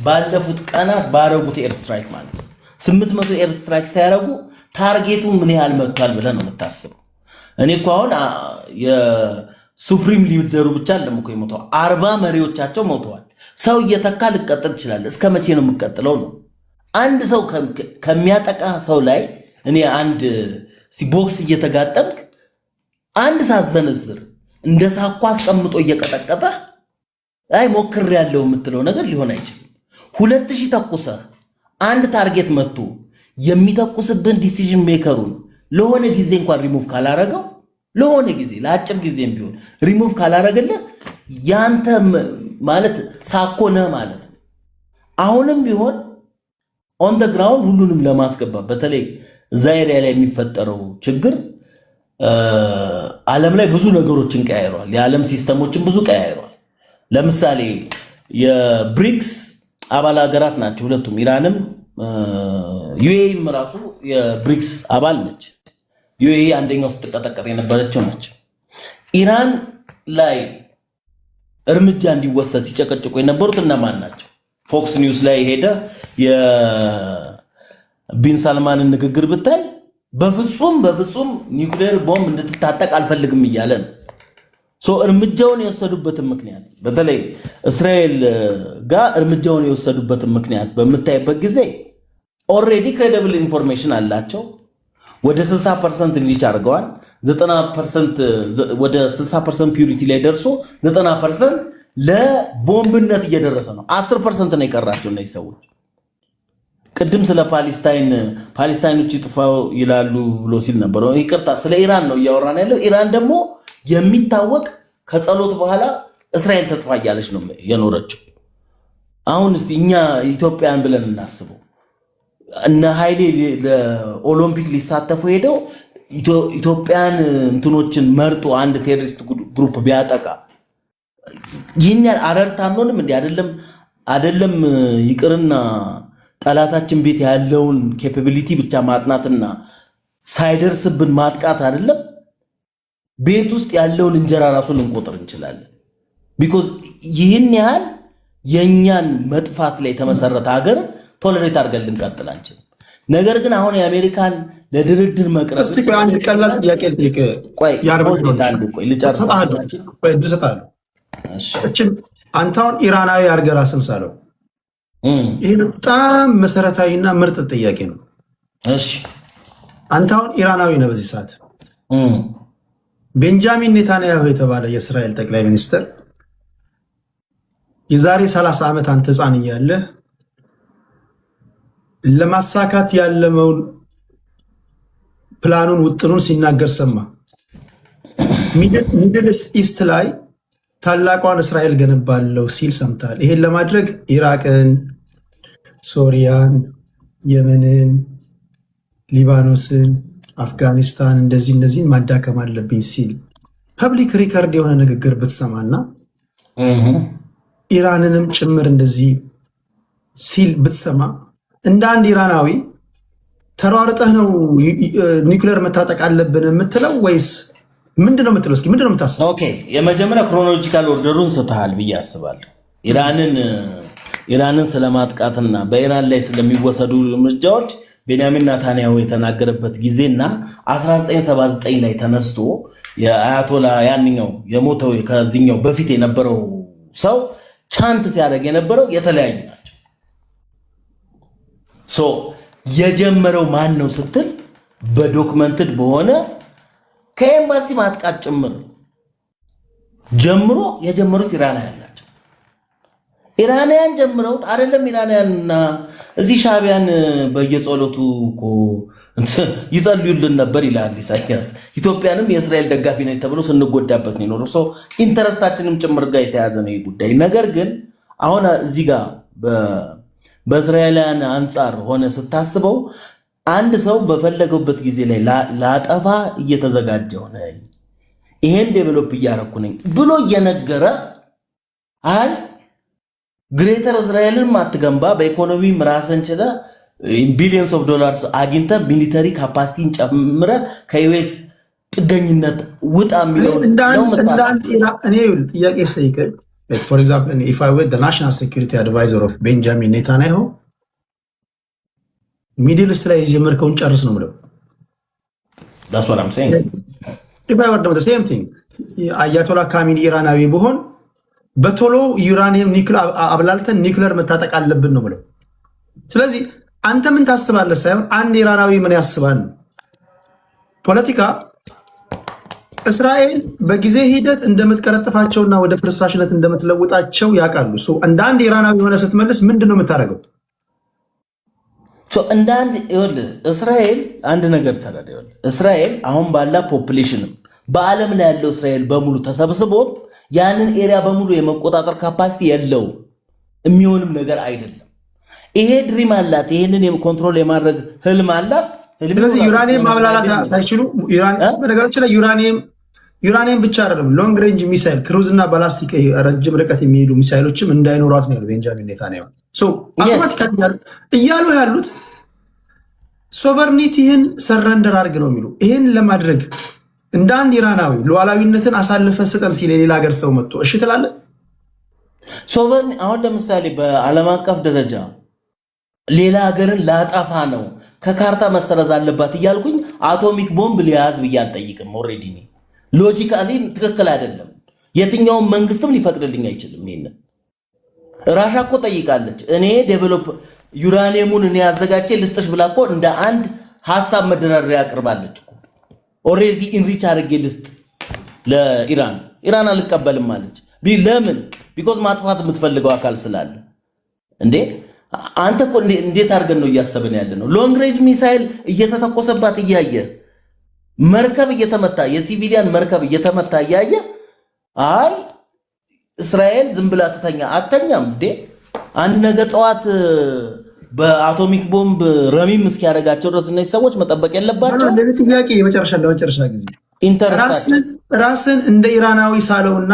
ባለፉት ቀናት ባረጉት ኤር ስትራይክ ማለት ነው። 800 ኤር ስትራይክ ሳያረጉ ታርጌቱ ምን ያህል መጥቷል ብለህ ነው የምታስበው? እኔ እኮ አሁን የሱፕሪም ሊደሩ ብቻ አይደለም እኮ የሞተው 40 መሪዎቻቸው ሞተዋል። ሰው እየተካ ልቀጥል ይችላል። እስከ መቼ ነው የምቀጥለው ነው? አንድ ሰው ከሚያጠቃ ሰው ላይ እኔ አንድ ቦክስ እየተጋጠምክ አንድ ሳዘነዝር እንደ ሳኳ አስቀምጦ እየቀጠቀጠ አይ ሞክር ያለው የምትለው ነገር ሊሆን አይችልም። 2000 ተኩሰህ አንድ ታርጌት መጥቶ የሚተኩስብን ዲሲዥን ሜከሩን ለሆነ ጊዜ እንኳን ሪሙቭ ካላረገው ለሆነ ጊዜ ለአጭር ጊዜም ቢሆን ሪሙቭ ካላረገልህ ያንተ ማለት ሳኮ ነህ ማለት ነው። አሁንም ቢሆን ኦን ደ ግራውንድ ሁሉንም ለማስገባት በተለይ እዛ ኤሪያ ላይ የሚፈጠረው ችግር ዓለም ላይ ብዙ ነገሮችን ቀያይሯል። የዓለም ሲስተሞችን ብዙ ቀያይሯል። ለምሳሌ የብሪክስ አባል ሀገራት ናቸው ሁለቱም፣ ኢራንም ዩኤኢም ራሱ የብሪክስ አባል ነች። ዩኤኢ አንደኛው ስትቀጠቀጥ የነበረችው ነች። ኢራን ላይ እርምጃ እንዲወሰድ ሲጨቀጭቁ የነበሩት እነማን ናቸው? ፎክስ ኒውስ ላይ ሄደ የቢን ሳልማንን ንግግር ብታይ በፍጹም ኒውክሌር ቦምብ እንድትታጠቅ አልፈልግም እያለ ነው። እርምጃውን የወሰዱበትን ምክንያት በተለይ እስራኤል ጋር እርምጃውን የወሰዱበትን ምክንያት በምታይበት ጊዜ ኦልሬዲ ክሬዲብል ኢንፎርሜሽን አላቸው። ወደ 60% ሪች አድርገዋል። 90% ወደ 60% ፒዩሪቲ ላይ ደርሶ 90% ለቦምብነት እየደረሰ ነው። 10% ነው የቀራቸው እነዚህ ሰዎች። ቅድም ስለ ፓሌስታይኖች ይጥፋው ይላሉ ብሎ ሲል ነበር። ይቅርታ ስለ ኢራን ነው እያወራን ያለው። ኢራን ደግሞ የሚታወቅ ከጸሎት በኋላ እስራኤል ተጥፋ እያለች ነው የኖረችው። አሁን እስቲ እኛ ኢትዮጵያን ብለን እናስበው። እነ ኃይሌ ለኦሎምፒክ ሊሳተፉ ሄደው ኢትዮጵያን እንትኖችን መርጦ አንድ ቴሮሪስት ግሩፕ ቢያጠቃ ይህን ያህል አረርት አንሆንም እንዴ? አይደለም ይቅርና ጠላታችን ቤት ያለውን ኬፓቢሊቲ ብቻ ማጥናትና ሳይደርስብን ማጥቃት አይደለም ቤት ውስጥ ያለውን እንጀራ ራሱ ልንቆጥር እንችላለን። ቢኮዝ ይህን ያህል የኛን መጥፋት ላይ የተመሰረተ ሀገር ቶለሬት አድርገን ልንቀጥል አንችልም። ነገር ግን አሁን የአሜሪካን ለድርድር መቅረብ አንድ ቀላል ጥያቄ ልጨርሳለሁ። አንተ አሁን ኢራናዊ አድርገህ ራስን ሳለው ይህ በጣም መሰረታዊና ምርጥ ጥያቄ ነው። አንተ አሁን ኢራናዊ ነህ በዚህ ሰዓት። ቤንጃሚን ኔታንያሁ የተባለ የእስራኤል ጠቅላይ ሚኒስትር የዛሬ 30 ዓመት አንተ ህፃን እያለህ ለማሳካት ያለመውን ፕላኑን ውጥኑን ሲናገር ሰማ። ሚድል ኢስት ላይ ታላቋን እስራኤል ገነባለው ሲል ሰምታል። ይሄን ለማድረግ ኢራቅን፣ ሶሪያን፣ የመንን፣ ሊባኖስን፣ አፍጋኒስታን እነዚህን ማዳከም አለብኝ ሲል ፐብሊክ ሪከርድ የሆነ ንግግር ብትሰማና ኢራንንም ጭምር እንደዚህ ሲል ብትሰማ እንደ አንድ ኢራናዊ ተሯርጠህ ነው ኒውክሌር መታጠቅ አለብን የምትለው ወይስ ምንድነው የምትለው? እስኪ ምንድነው የምታስበው? ኦኬ የመጀመሪያ ክሮኖሎጂካል ኦርደሩን ስተሃል ብዬ አስባለሁ። ኢራንን ስለማጥቃትና በኢራን ላይ ስለሚወሰዱ እርምጃዎች ቤንያሚን ኔታንያሁ የተናገረበት ጊዜና 1979 ላይ ተነስቶ የአያቶላ ያንኛው የሞተው ከዚህኛው በፊት የነበረው ሰው ቻንት ሲያደርግ የነበረው የተለያዩ ናቸው። የጀመረው ማን ነው ስትል በዶክመንትድ በሆነ ከኤምባሲ ማጥቃት ጭምር ጀምሮ የጀመሩት ኢራናውያን ናቸው። ኢራናውያን ጀምረውት አይደለም። ኢራናውያንና እዚህ ሻዕቢያን በየጸሎቱ እኮ ይጸልዩልን ነበር ይላል ኢሳያስ። ኢትዮጵያንም የእስራኤል ደጋፊ ነች ተብሎ ስንጎዳበት ነው የኖረው። ሰው ኢንተረስታችንም ጭምር ጋር የተያዘ ነው ይህ ጉዳይ። ነገር ግን አሁን እዚህ ጋር በእስራኤላውያን አንጻር ሆነ ስታስበው አንድ ሰው በፈለገበት ጊዜ ላይ ላጠፋ እየተዘጋጀው ነኝ፣ ይሄን ዴቨሎፕ እያረኩ ነኝ ብሎ እየነገረ አይ ግሬተር እስራኤልን ማትገንባ በኢኮኖሚ ራስን ችለ ቢሊየንስ ኦፍ ዶላርስ አግኝተ ሚሊተሪ ካፓሲቲን ጨምረ ከዩኤስ ጥገኝነት ውጣ የሚለው ነው እኔ ጥያቄ ስጠይቀኝ ፎር ኤግዛምፕል ኢፍ አይ ወር ዘ ናሽናል ሴኩሪቲ አድቫይዘር ኦፍ ቤንጃሚን ኔታንያሁ ሚድል ኢስት ላይ የጀመርከውን ጨርስ ነው የምለው። that's what I'm saying if I were the same thing አያቶላ ካሚኒ ኢራናዊ ቢሆን በቶሎ ዩራኒየም ኒውክሌር አብላልተን ኒውክሌር መታጠቅ አለብን ነው የምለው። ስለዚህ አንተ ምን ታስባለህ ሳይሆን አንድ ኢራናዊ ምን ያስባል ነው። ፖለቲካ እስራኤል በጊዜ ሂደት እንደምትቀረጥፋቸውና ወደ ፍርስራሽነት እንደምትለውጣቸው ያውቃሉ። እንደ አንድ ኢራናዊ የሆነ ስትመልስ ምንድን ነው የምታደርገው? እንደ አንድ እስራኤል አንድ ነገር ተረዳ። እስራኤል አሁን ባላ ፖፕሌሽንም በዓለም ላይ ያለው እስራኤል በሙሉ ተሰብስቦ ያንን ኤሪያ በሙሉ የመቆጣጠር ካፓሲቲ የለው፣ የሚሆንም ነገር አይደለም። ይሄ ድሪም አላት፣ ይሄንን ኮንትሮል የማድረግ ህልም አላት። ስለዚህ ዩራኒየም ማብላላት ሳይችሉ በነገራችን ላይ ዩራኒየም ብቻ አይደለም ሎንግ ሬንጅ ሚሳይል ክሩዝ እና ባላስቲክ ረጅም ርቀት የሚሄዱ ሚሳይሎችም እንዳይኖሯት ነው ቤንጃሚን ኔታንያሁ እያሉ ያሉት። ሶቨርኒቲህን ሰረንደር አድርግ ነው የሚሉ። ይህን ለማድረግ እንደ አንድ ኢራናዊ ሉዓላዊነትን አሳልፈ ስጠን ሲል የሌላ ሀገር ሰው መጥቶ እሺ ትላለህ? ሶቨርን አሁን ለምሳሌ በዓለም አቀፍ ደረጃ ሌላ ሀገርን ላጠፋ ነው ከካርታ መሰረዝ አለባት እያልኩኝ አቶሚክ ቦምብ ሊያዝ ብዬ አልጠይቅም። ኦልሬዲ ሎጂካሊ ትክክል አይደለም። የትኛውም መንግስትም ሊፈቅድልኝ አይችልም። ይሄንን ራሻ እኮ ጠይቃለች። እኔ ዴቨሎፕ ዩራኒየሙን እኔ አዘጋጅቼ ልስጥሽ ብላ እኮ እንደ አንድ ሐሳብ መደራደሪያ አቅርባለች እኮ። ኦልሬዲ ኢንሪች አድርጌ ልስጥ ለኢራን። ኢራን አልቀበልም አለች። ለምን? ቢኮዝ ማጥፋት የምትፈልገው አካል ስላለ። እንዴ አንተ እኮ እንዴት አድርገን ነው እያሰብን ያለ ነው? ሎንግ ሬንጅ ሚሳይል እየተተኮሰባት እያየ መርከብ እየተመታ የሲቪሊያን መርከብ እየተመታ እያየ አይ እስራኤል ዝም ብላ ትተኛ አተኛም እንዴ? አንድ ነገ ጠዋት በአቶሚክ ቦምብ ረሚም እስኪያደርጋቸው ድረስ እነዚህ ሰዎች መጠበቅ የለባቸው። ጥያቄ ለመጨረሻ ጊዜ ራስን እንደ ኢራናዊ ሳለውና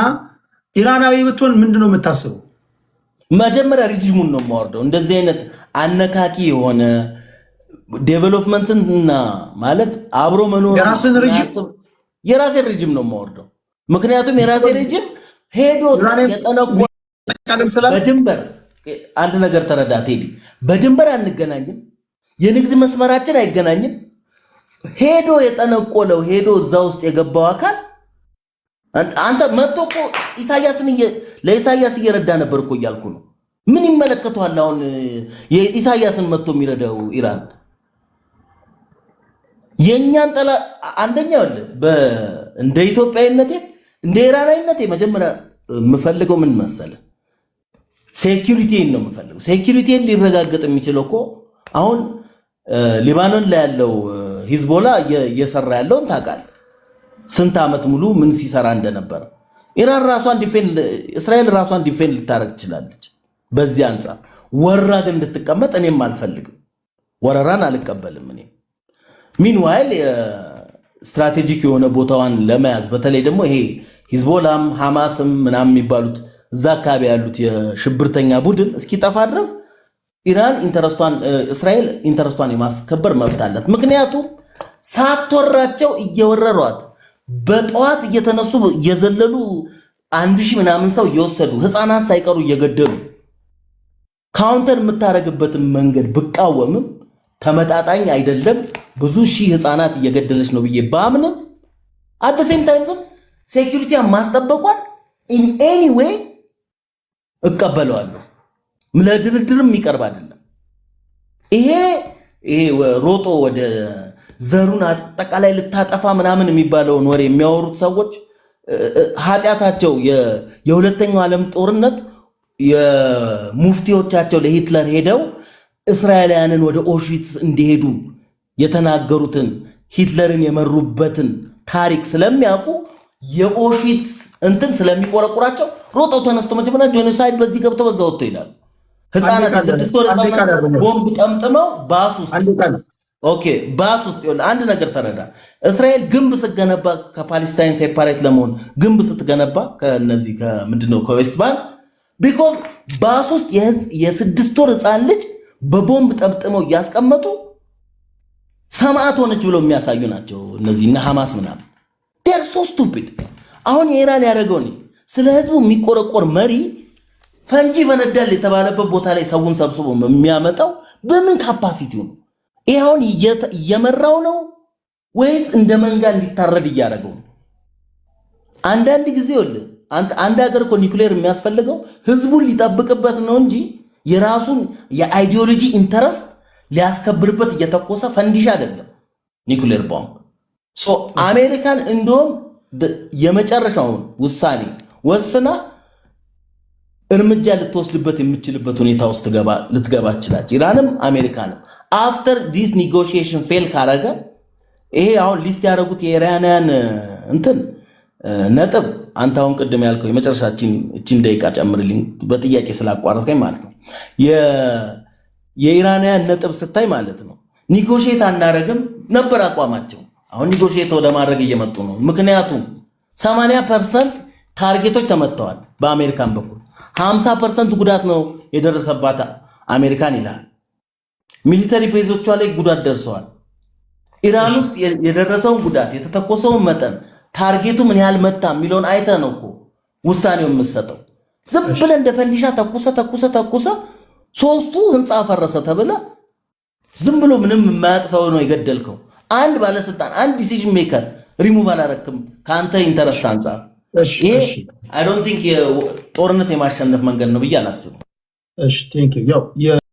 ኢራናዊ ብትሆን ምንድነው የምታስበው? መጀመሪያ ሪጅሙን ነው የማወርደው። እንደዚህ አይነት አነካኪ የሆነ ዴቨሎፕመንትና ማለት አብሮ መኖር የራሴን ሪጅም ነው የማወርደው። ምክንያቱም የራሴ ሪጅም ሄዶ የጠነቆ በድንበር አንድ ነገር ተረዳ ቴዲ፣ በድንበር አንገናኝም፣ የንግድ መስመራችን አይገናኝም። ሄዶ የጠነቆለው ሄዶ እዛ ውስጥ የገባው አካል አንተ መጥቶ እኮ ለኢሳያስ እየረዳ ነበር እኮ እያልኩ ነው። ምን ይመለከተዋል አሁን የኢሳያስን መጥቶ የሚረዳው ኢራን? የኛን ጠላ አንደኛ እንደ ኢትዮጵያዊነቴ እንደ ኢራናዊነቴ መጀመሪያ የምፈልገው ምን መሰለ? ሴኩሪቲን ነው የምፈልገው። ሴኩሪቲን ሊረጋገጥ የሚችለው እኮ አሁን ሊባኖን ላይ ያለው ሂዝቦላ እየሰራ ያለውን ታውቃለህ። ስንት ዓመት ሙሉ ምን ሲሰራ እንደነበረ። ኢራን ራሷን እስራኤል ራሷን ዲፌንድ ልታረግ ትችላለች። በዚህ አንጻር ወራ ግን እንድትቀመጥ እኔም አልፈልግም። ወረራን አልቀበልም እኔ። ሚንዋይል ስትራቴጂክ የሆነ ቦታዋን ለመያዝ በተለይ ደግሞ ይሄ ሂዝቦላም ሐማስም ምናምን የሚባሉት እዛ አካባቢ ያሉት የሽብርተኛ ቡድን እስኪጠፋ ድረስ እስራኤል ኢንተረስቷን የማስከበር መብት አላት። ምክንያቱም ሳትወራቸው እየወረሯት በጠዋት እየተነሱ እየዘለሉ 1000 ምናምን ሰው እየወሰዱ ህፃናት ሳይቀሩ እየገደሉ ካውንተር የምታረግበትን መንገድ ብቃወምም ተመጣጣኝ አይደለም። ብዙ ሺህ ህፃናት እየገደለች ነው ብዬ ባምንም አት ሴም ታይም ግን ሴኩሪቲያን ማስጠበቋን ኢን ኤኒ ዌይ እቀበለዋለሁ። ለድርድርም የሚቀርብ አይደለም። ይሄ ሮጦ ወደ ዘሩን አጠቃላይ ልታጠፋ ምናምን የሚባለውን ወሬ የሚያወሩት ሰዎች ኃጢአታቸው የሁለተኛው ዓለም ጦርነት የሙፍቲዎቻቸው ለሂትለር ሄደው እስራኤላውያንን ወደ ኦሽዊትስ እንዲሄዱ የተናገሩትን ሂትለርን የመሩበትን ታሪክ ስለሚያውቁ የኦሽዊትስ እንትን ስለሚቆረቁራቸው ሮጠው ተነስቶ መጀመሪያ ጄኖሳይድ በዚህ ገብተው በዛ ወጥተው ይላሉ። ህፃናት 6 ወር ህፃናት ቦምብ ጠምጥመው ባስ ውስጥ ኦኬ ባስ ውስጥ ይኸውልህ አንድ ነገር ተረዳ። እስራኤል ግንብ ስትገነባ ከፓለስታይን ሴፓሬት ለመሆን ግንብ ስትገነባ ከነዚህ ከምንድነው ከዌስት ባንክ ቢኮዝ ባስ ውስጥ የ6 ወር ህፃን ልጅ በቦምብ ጠምጥመው እያስቀመጡ ሰማዕት ሆነች ብለው የሚያሳዩ ናቸው እነዚህ እነ ሐማስ ምናምን ዴር ሶ ስቱፒድ። አሁን የኢራን ያደረገው ነው ስለ ህዝቡ የሚቆረቆር መሪ ፈንጂ ፈነዳል የተባለበት ቦታ ላይ ሰውን ሰብስቦ የሚያመጣው በምን ካፓሲቲው ነው? ይሄውን እየመራው ነው ወይስ እንደ መንጋ እንዲታረድ እያደረገው ነው? አንዳንድ ጊዜ ወልህ አንድ ሀገር እኮ ኒውክሌር የሚያስፈልገው ህዝቡን ሊጠብቅበት ነው እንጂ የራሱን የአይዲዮሎጂ ኢንተረስት ሊያስከብርበት እየተኮሰ ፈንዲሽ አይደለም ኒውክሌር ቦምብ። ሶ አሜሪካን እንደውም የመጨረሻውን ውሳኔ ወስና እርምጃ ልትወስድበት የምትችልበት ሁኔታ ውስጥ ልትገባ ይችላል ኢራንም አሜሪካንም። አፍተር ዲስ ኔጎሺዬሽን ፌል ካረገ ይሄ አሁን ሊስት ያደረጉት የኢራናውያን እንትን ነጥብ አንተ አሁን ቅድም ያልከው የመጨረሻችን እቺን ደቂቃ ጨምርልኝ በጥያቄ ስላቋረጥከኝ ማለት ነው። የኢራናውያን ነጥብ ስታይ ማለት ነው ኔጎሺዬት አናረግም ነበር አቋማቸው። አሁን ኔጎሺዬት ወደ ማድረግ እየመጡ ነው። ምክንያቱም 80% ታርጌቶች ተመተዋል በአሜሪካን በኩል 50% ጉዳት ነው የደረሰባት አሜሪካን ይላል። ሚሊተሪ ቤዞቿ ላይ ጉዳት ደርሰዋል። ኢራን ውስጥ የደረሰውን ጉዳት የተተኮሰውን መጠን ታርጌቱ ምን ያህል መታ የሚለውን አይተህ ነው እኮ ውሳኔው የምትሰጠው። ዝም ብለህ እንደ ፈንዲሻ ተኩሰ ሶስቱ ህንፃ ፈረሰ ተብለ ዝም ብሎ ምንም የማያውቅ ሰው ነው የገደልከው። አንድ ባለስልጣን አንድ ዲሲዥን ሜከር ሪሙቭ አላረክም ከአንተ ኢንተረስት አንጻር። ይሄ አይ ዶንት ቲንክ ጦርነት የማሸነፍ መንገድ ነው ብዬ አላስብም። እሺ ቴንክ ዩ